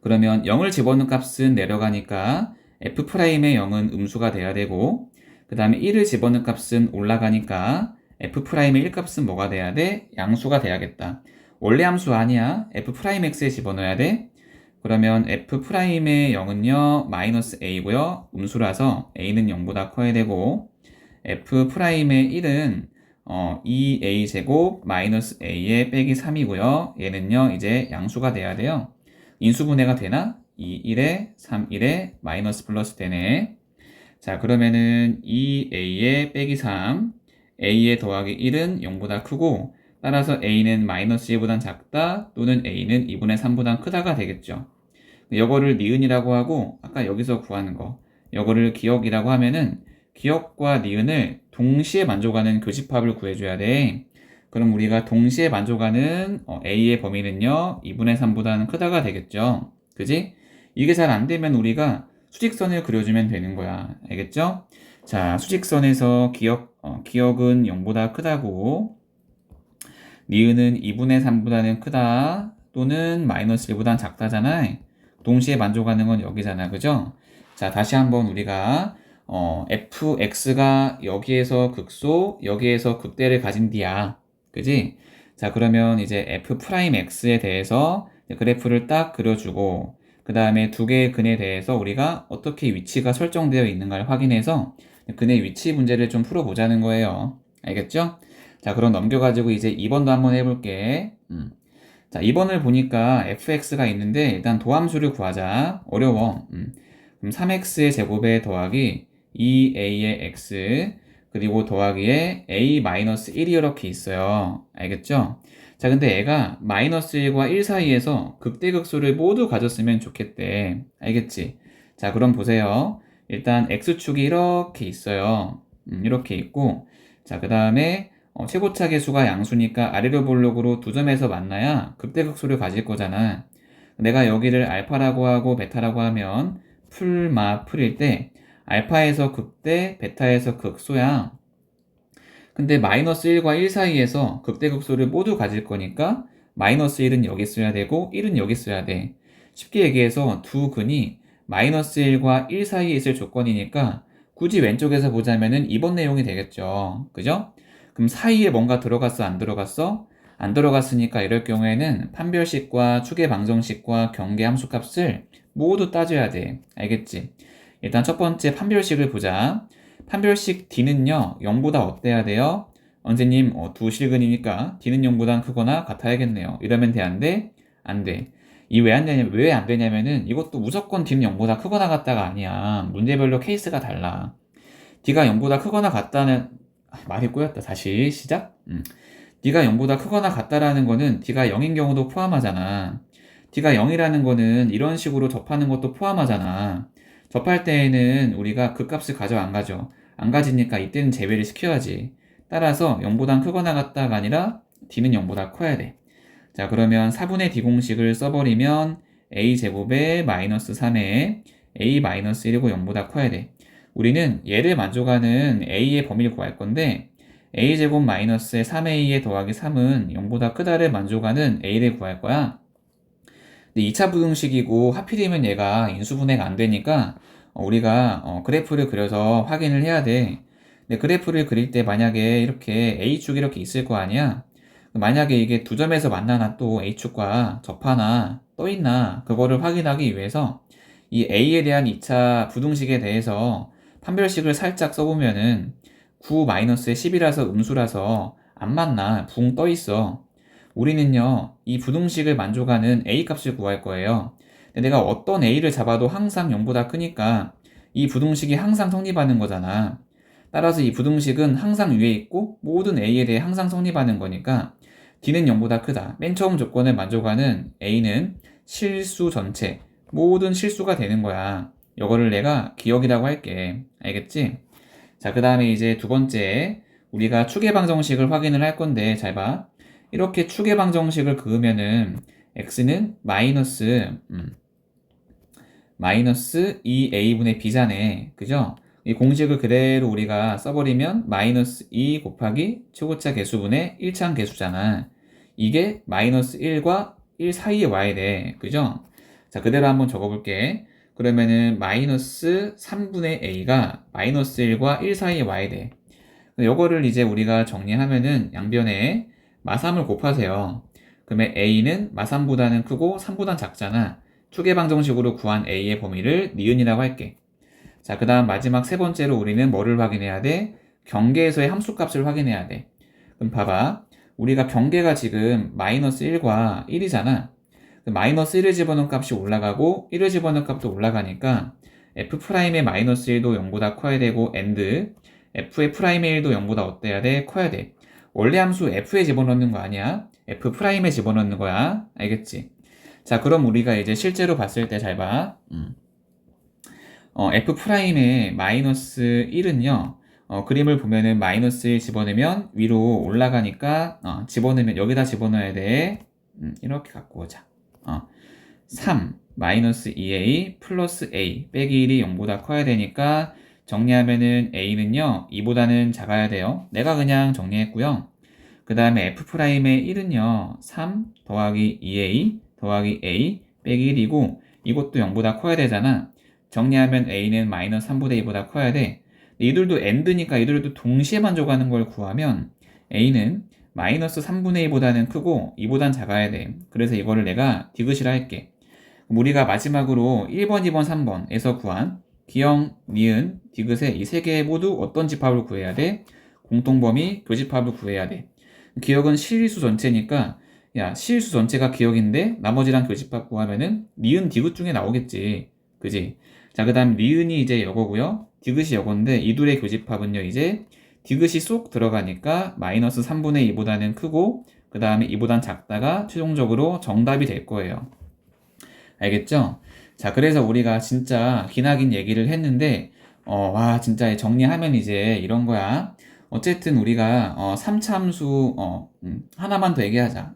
그러면 0을 집어넣은 값은 내려가니까 f'의 0은 음수가 돼야 되고, 그 다음에 1을 집어넣은 값은 올라가니까 f'의 1값은 뭐가 돼야 돼? 양수가 돼야겠다. 원래 함수 아니야. f'x에 집어넣어야 돼. 그러면 f'의 0은요 마이너스 a고요 음수라서 a는 0보다 커야 되고, f'의 1은 2a 제곱 마이너스 a의 빼기 3이고요 얘는요 이제 양수가 돼야 돼요. 인수분해가 되나? 2, 1에 3, 1에 마이너스 플러스 되네. 자, 그러면은 2a에 빼기 3, a에 더하기 1은 0보다 크고, 따라서 a는 마이너스 2보단 작다, 또는 a는 2분의 3보단 크다가 되겠죠. 이거를 니은이라고 하고, 아까 여기서 구하는 거, 이거를 기억이라고 하면은 기억과 니은을 동시에 만족하는 교집합을 구해줘야 돼. 그럼 우리가 동시에 만족하는 a의 범위는요 2분의 3보다는 크다가 되겠죠. 그지? 이게 잘 안 되면 우리가 수직선을 그려주면 되는 거야. 알겠죠? 자, 수직선에서 기억은 0보다 크다고, 니은은 2분의 3보다는 크다, 또는 마이너스 1보다는 작다잖아. 동시에 만족하는 건 여기잖아. 그죠? 자, 다시 한번 우리가 fx가 여기에서 극소, 여기에서 극대를 가진 뒤야. 그지? 자, 그러면 이제 f'x에 대해서 그래프를 딱 그려주고, 그 다음에 두 개의 근에 대해서 우리가 어떻게 위치가 설정되어 있는가를 확인해서 근의 위치 문제를 좀 풀어보자는 거예요. 알겠죠? 자, 그럼 넘겨가지고 이제 2번도 한번 해볼게. 자, 2번을 보니까 fx가 있는데 일단 도함수를 구하자. 어려워. 그럼 3x의 제곱에 더하기 2a의 x 그리고 더하기에 a-1이 이렇게 있어요. 알겠죠? 자, 근데 애가 마이너스 1과 1 사이에서 극대극소를 모두 가졌으면 좋겠대. 알겠지? 자, 그럼 보세요. 일단 x축이 이렇게 있어요. 이렇게 있고, 자, 그 다음에 최고차 계수가 양수니까 아래로 볼록으로 두 점에서 만나야 극대극소를 가질 거잖아. 내가 여기를 알파라고 하고 베타라고 하면 풀일 때 알파에서 극대, 베타에서 극소야. 근데 마이너스 1과 1 사이에서 극대극소를 모두 가질 거니까 마이너스 1은 여기 써야 되고 1은 여기 써야 돼. 쉽게 얘기해서 두 근이 마이너스 1과 1 사이에 있을 조건이니까 굳이 왼쪽에서 보자면은 이번 내용이 되겠죠. 그죠? 그럼 사이에 뭔가 들어갔어, 안 들어갔어? 안 들어갔으니까 이럴 경우에는 판별식과 추계방정식과 경계함수 값을 모두 따져야 돼. 알겠지? 일단 첫 번째 판별식을 보자. 판별식 D는요 0보다 어때야 돼요? 선생님 두 실근이니까 D는 0보다 크거나 같아야겠네요. 이러면 돼, 안 돼? 안 돼. 이 왜 안 되냐면은 이것도 무조건 D는 0보다 크거나 같다가 아니야. 문제별로 케이스가 달라. D가 0보다 크거나 같다는 말이 꼬였다. 다시 시작. D가 0보다 크거나 같다라는 거는 D가 0인 경우도 포함하잖아. D가 0이라는 거는 이런 식으로 접하는 것도 포함하잖아. 접할 때에는 우리가 그 값을 가져 안 가져? 안 가지니까 이때는 제외를 시켜야지. 따라서 0보다 크거나 같다가 아니라 D는 0보다 커야 돼. 자, 그러면 4분의 D 공식을 써버리면 A제곱에 마이너스 3에 A 마이너스 1이고 0보다 커야 돼. 우리는 얘를 만족하는 A의 범위를 구할 건데 a제곱 마이너스의 3a의 더하기 3은 0보다 크다를 만족하는 a를 구할 거야. 근데 2차 부등식이고 하필이면 얘가 인수분해가 안 되니까 우리가 그래프를 그려서 확인을 해야 돼. 근데 그래프를 그릴 때 만약에 이렇게 A축이 이렇게 있을 거 아니야? 만약에 이게 두 점에서 만나나 또 A축과 접하나 떠있나 그거를 확인하기 위해서 이 A에 대한 2차 부등식에 대해서 판별식을 살짝 써보면은 9-10이라서 음수라서 안 맞나 붕 떠있어. 우리는요, 이 부등식을 만족하는 A 값을 구할 거예요. 근데 내가 어떤 A를 잡아도 항상 0보다 크니까 이 부등식이 항상 성립하는 거잖아. 따라서 이 부등식은 항상 위에 있고 모든 A에 대해 항상 성립하는 거니까 D는 0보다 크다. 맨 처음 조건을 만족하는 A는 실수 전체, 모든 실수가 되는 거야. 이거를 내가 기억이라고 할게. 알겠지? 자, 그 다음에 이제 두 번째, 우리가 추계방정식을 확인을 할 건데, 잘 봐. 이렇게 추계방정식을 그으면은, x는 마이너스 2a분의 b잖아. 그죠? 이 공식을 그대로 우리가 써버리면, 마이너스 2 곱하기 최고차 개수분의 1차항 개수잖아. 이게 마이너스 1과 1 사이에 와야 돼. 그죠? 자, 그대로 한번 적어볼게. 그러면은 마이너스 3분의 a가 마이너스 1과 1 사이에 와야 돼. 요거를 이제 우리가 정리하면은 양변에 마3을 곱하세요. 그러면 a는 마3보다는 크고 3보다는 작잖아. 추계방정식으로 구한 a의 범위를 니은이라고 할게. 자, 그 다음 마지막 세 번째로 우리는 뭐를 확인해야 돼? 경계에서의 함수값을 확인해야 돼. 그럼 봐봐. 우리가 경계가 지금 마이너스 1과 1이잖아. 마이너스 1을 집어넣은 값이 올라가고 1을 집어넣은 값도 올라가니까 f'의 마이너스 1도 0보다 커야 되고 and f의 프라임의 1도 0보다 어때야 돼? 커야 돼. 원래 함수 f에 집어넣는 거 아니야? f'에 집어넣는 거야. 알겠지? 자, 그럼 우리가 이제 실제로 봤을 때 잘 봐. f'의 마이너스 1은요. 그림을 보면은 마이너스 1 집어넣으면 위로 올라가니까 집어넣으면 여기다 집어넣어야 돼. 이렇게 갖고 오자. 3 마이너스 2a 플러스 a 빼기 1이 0보다 커야 되니까 정리하면은 a는요 2보다는 작아야 돼요. 내가 그냥 정리했고요. 그 다음에 f'의 1은요 3 더하기 2a 더하기 a 빼기 1이고 이것도 0보다 커야 되잖아. 정리하면 a는 마이너스 3분의 2보다 커야 돼. 이들도 and니까 이들도 동시에 만족하는 걸 구하면 a는 마이너스 3분의 2보다는 크고 2보단 작아야 돼. 그래서 이거를 내가 디귿이라 할게. 우리가 마지막으로 1번, 2번, 3번에서 구한 기형, 니은, 디귿의 이 세 개 모두 어떤 집합을 구해야 돼? 공통범위, 교집합을 구해야 돼. 기억은 실수 전체니까 야, 실수 전체가 기억인데 나머지랑 교집합 구하면은 니은, 디귿 중에 나오겠지. 그지? 자, 그 다음 니은이 이제 여거고요. 디귿이 여건데 이 둘의 교집합은요. 이제 디귿이 쏙 들어가니까 마이너스 3분의 2보다는 크고 그 다음에 2보단 작다가 최종적으로 정답이 될 거예요. 알겠죠? 자, 그래서 우리가 진짜 기나긴 얘기를 했는데 와, 진짜 정리하면 이제 이런 거야. 어쨌든 우리가 3차 함수 하나만 더 얘기하자.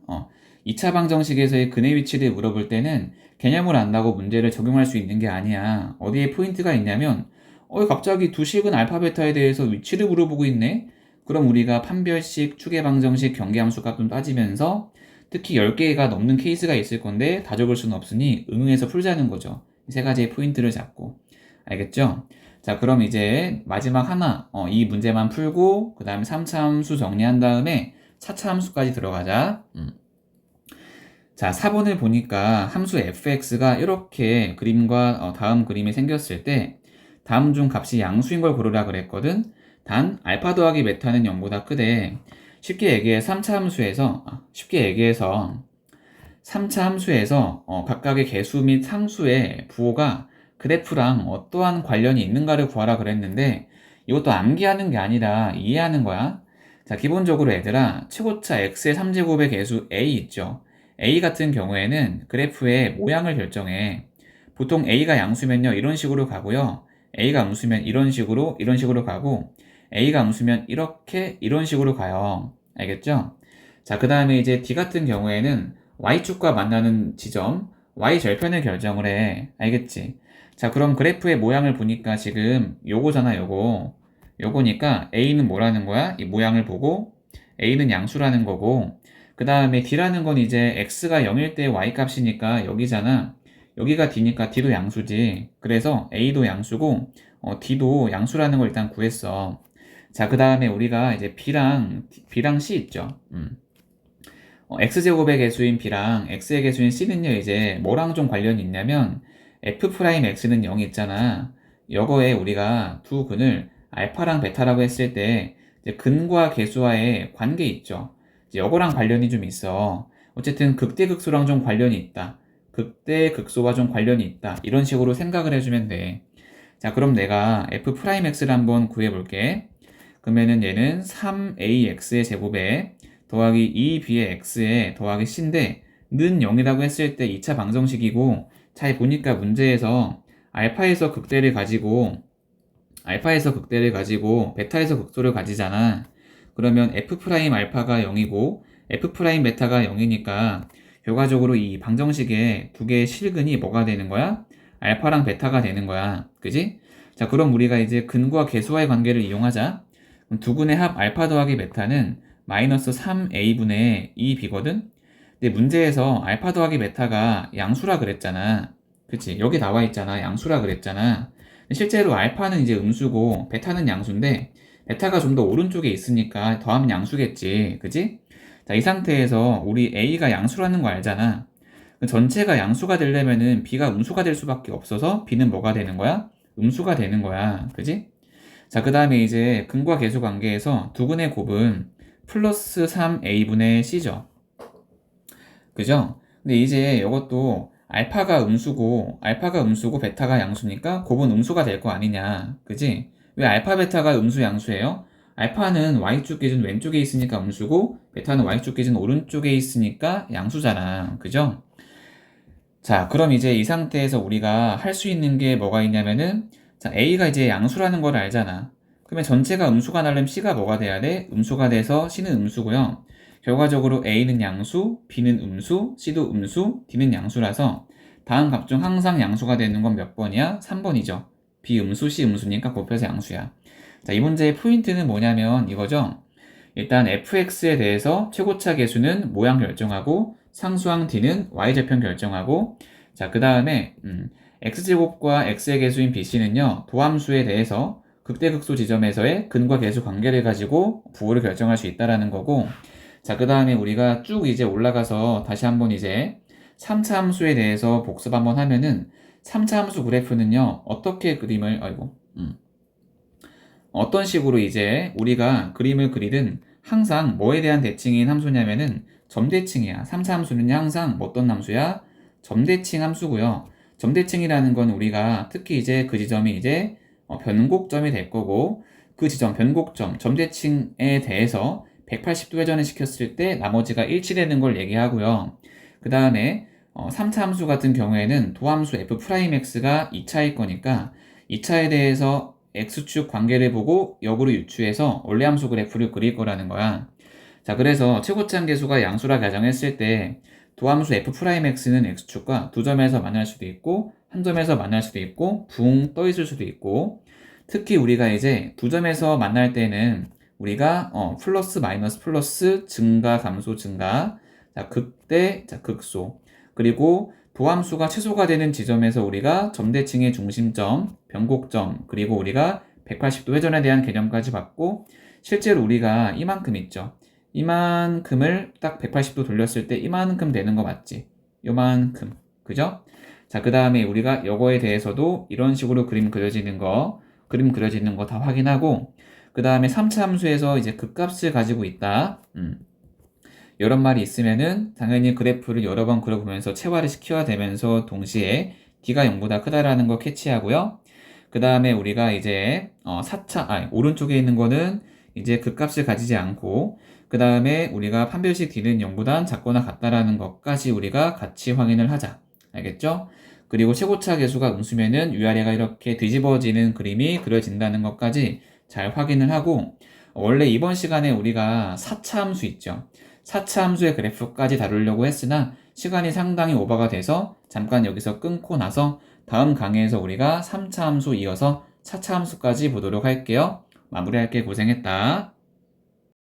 2차 방정식에서의 근의 위치를 물어볼 때는 개념을 안다고 문제를 적용할 수 있는 게 아니야. 어디에 포인트가 있냐면 갑자기 두 식은 알파 베타에 대해서 위치를 물어보고 있네. 그럼 우리가 판별식, 추계방정식, 경계함수 값 좀 따지면서 특히 10개가 넘는 케이스가 있을 건데 다 적을 수는 없으니 응용해서 풀자는 거죠. 이 세 가지의 포인트를 잡고. 알겠죠? 자, 그럼 이제 마지막 하나, 이 문제만 풀고 그 다음에 3차 함수 정리한 다음에 4차 함수까지 들어가자. 자, 4번을 보니까 함수 fx가 이렇게 그림과 다음 그림이 생겼을 때 다음 중 값이 양수인 걸 고르라 그랬거든. 단 알파 더하기 베타는 0보다 크대. 쉽게 얘기해서 3차 함수에서 각각의 개수 및 상수의 부호가 그래프랑 어떠한 관련이 있는가를 구하라 그랬는데 이것도 암기하는 게 아니라 이해하는 거야. 자, 기본적으로 얘들아 최고차 x의 3제곱의 개수 a 있죠. a 같은 경우에는 그래프의 모양을 결정해. 보통 a가 양수면요 이런 식으로 가고요. a가 음수면 이런 식으로 가고 a가 음수면 이런 식으로 가요. 알겠죠? 자, 그 다음에 이제 D 같은 경우에는 Y축과 만나는 지점, Y절편을 결정을 해. 알겠지? 자, 그럼 그래프의 모양을 보니까 지금 요거잖아, 요거. 요거니까 A는 뭐라는 거야? 이 모양을 보고 A는 양수라는 거고, 그 다음에 D라는 건 이제 X가 0일 때 Y 값이니까 여기잖아. 여기가 D니까 D도 양수지. 그래서 A도 양수고 D도 양수라는 걸 일단 구했어. 자, 그 다음에 우리가 이제 B랑 C 있죠. X제곱의 개수인 B랑 X의 개수인 C는요, 이제 뭐랑 좀 관련이 있냐면 F'X는 0이 있잖아. 요거에 우리가 두 근을 알파랑 베타라고 했을 때 이제 근과 개수와의 관계 있죠. 이제 요거랑 관련이 좀 있어. 어쨌든 극대극소랑 좀 관련이 있다. 극대극소와 좀 관련이 있다. 이런 식으로 생각을 해주면 돼. 자, 그럼 내가 F'X를 한번 구해볼게. 그러면은 얘는 3AX의 제곱에 더하기 2B의 X에 더하기 C인데 는 0이라고 했을 때 2차 방정식이고, 잘 보니까 문제에서 알파에서 극대를 가지고 베타에서 극소를 가지잖아. 그러면 F' 알파가 0이고 F' 베타가 0이니까 결과적으로 이 방정식의 두 개의 실근이 뭐가 되는 거야? 알파랑 베타가 되는 거야. 그지? 자, 그럼 우리가 이제 근과 계수와의 관계를 이용하자. 그럼 두 근의 합 알파 더하기 베타는 마이너스 3a분의 2b거든? 근데 문제에서 알파 더하기 베타가 양수라 그랬잖아. 그치? 여기 나와 있잖아. 양수라 그랬잖아. 실제로 알파는 이제 음수고 베타는 양수인데, 베타가 좀 더 오른쪽에 있으니까 더하면 양수겠지. 그지? 자, 이 상태에서 우리 A가 양수라는 거 알잖아. 그 전체가 양수가 되려면은 B가 음수가 될 수밖에 없어서 B는 뭐가 되는 거야? 음수가 되는 거야. 그지? 자, 그 다음에 이제 근과 계수 관계에서 두 근의 곱은 플러스 3a분의 c죠. 그죠? 근데 이제 이것도 알파가 음수고 베타가 양수니까 곱은 음수가 될 거 아니냐. 그지? 왜 알파 베타가 음수 양수예요? 알파는 y축 기준 왼쪽에 있으니까 음수고 베타는 y축 기준 오른쪽에 있으니까 양수잖아. 그죠? 자, 그럼 이제 이 상태에서 우리가 할 수 있는 게 뭐가 있냐면은, 자, A가 이제 양수라는 걸 알잖아. 그러면 전체가 음수가 나려면 C가 뭐가 돼야 돼? 음수가 돼서 C는 음수고요. 결과적으로 A는 양수, B는 음수, C도 음수, D는 양수라서 다음 값 중 항상 양수가 되는 건 몇 번이야? 3번이죠. B 음수, C 음수니까 곱해서 양수야. 자, 이 문제의 포인트는 뭐냐면 이거죠. 일단 fx에 대해서 최고차 계수는 모양 결정하고 상수항 d는 y절편 결정하고, 자, 그 다음에 x제곱과 x의 개수인 bc는요 도함수에 대해서 극대극소 지점에서의 근과 계수 관계를 가지고 부호를 결정할 수 있다라는 거고, 자, 그 다음에 우리가 쭉 이제 올라가서 다시 한번 이제 3차 함수에 대해서 복습 한번 하면은 3차 함수 그래프는요 어떤 식으로 이제 우리가 그림을 그리든 항상 뭐에 대한 대칭인 함수냐면은 점대칭이야. 3차 함수는 항상 어떤 함수야? 점대칭 함수고요. 점대칭이라는 건 우리가 특히 이제 그 지점이 이제 변곡점이 될 거고, 그 지점 변곡점 점대칭에 대해서 180도 회전을 시켰을 때 나머지가 일치되는 걸 얘기하고요. 그 다음에 3차 함수 같은 경우에는 도함수 f'x가 2차일 거니까 2차에 대해서 x축 관계를 보고 역으로 유추해서 원래함수 그래프를 그릴 거라는 거야. 자, 그래서 최고차 계수가 양수라 가정했을 때 도함수 f'x는 x축과 두 점에서 만날 수도 있고 한 점에서 만날 수도 있고 붕 떠 있을 수도 있고, 특히 우리가 이제 두 점에서 만날 때는 우리가 플러스 마이너스 플러스 증가 감소 증가, 자, 극대, 자, 극소, 그리고 도함수가 최소가 되는 지점에서 우리가 점대칭의 중심점, 변곡점, 그리고 우리가 180도 회전에 대한 개념까지 받고, 실제로 우리가 이만큼 있죠. 이만큼을 딱 180도 돌렸을 때 이만큼 되는 거 맞지? 요만큼. 그죠? 자, 그 다음에 우리가 요거에 대해서도 이런 식으로 그림 그려지는 거 다 확인하고, 그 다음에 3차 함수에서 이제 극값을 가지고 있다. 이런 말이 있으면은 당연히 그래프를 여러 번 그려보면서 체화를 시켜야 되면서 동시에 D가 0보다 크다라는 거 캐치하고요. 그 다음에 우리가 이제 오른쪽에 있는 거는 이제 극값을 가지지 않고, 그 다음에 우리가 판별식 D는 0보다 작거나 같다라는 것까지 우리가 같이 확인을 하자. 알겠죠? 그리고 최고차 계수가 음수면은 위아래가 이렇게 뒤집어지는 그림이 그려진다는 것까지 잘 확인을 하고, 원래 이번 시간에 우리가 4차 함수 있죠. 4차 함수의 그래프까지 다루려고 했으나 시간이 상당히 오버가 돼서 잠깐 여기서 끊고 나서 다음 강의에서 우리가 3차 함수 이어서 4차 함수까지 보도록 할게요. 마무리할게. 고생했다.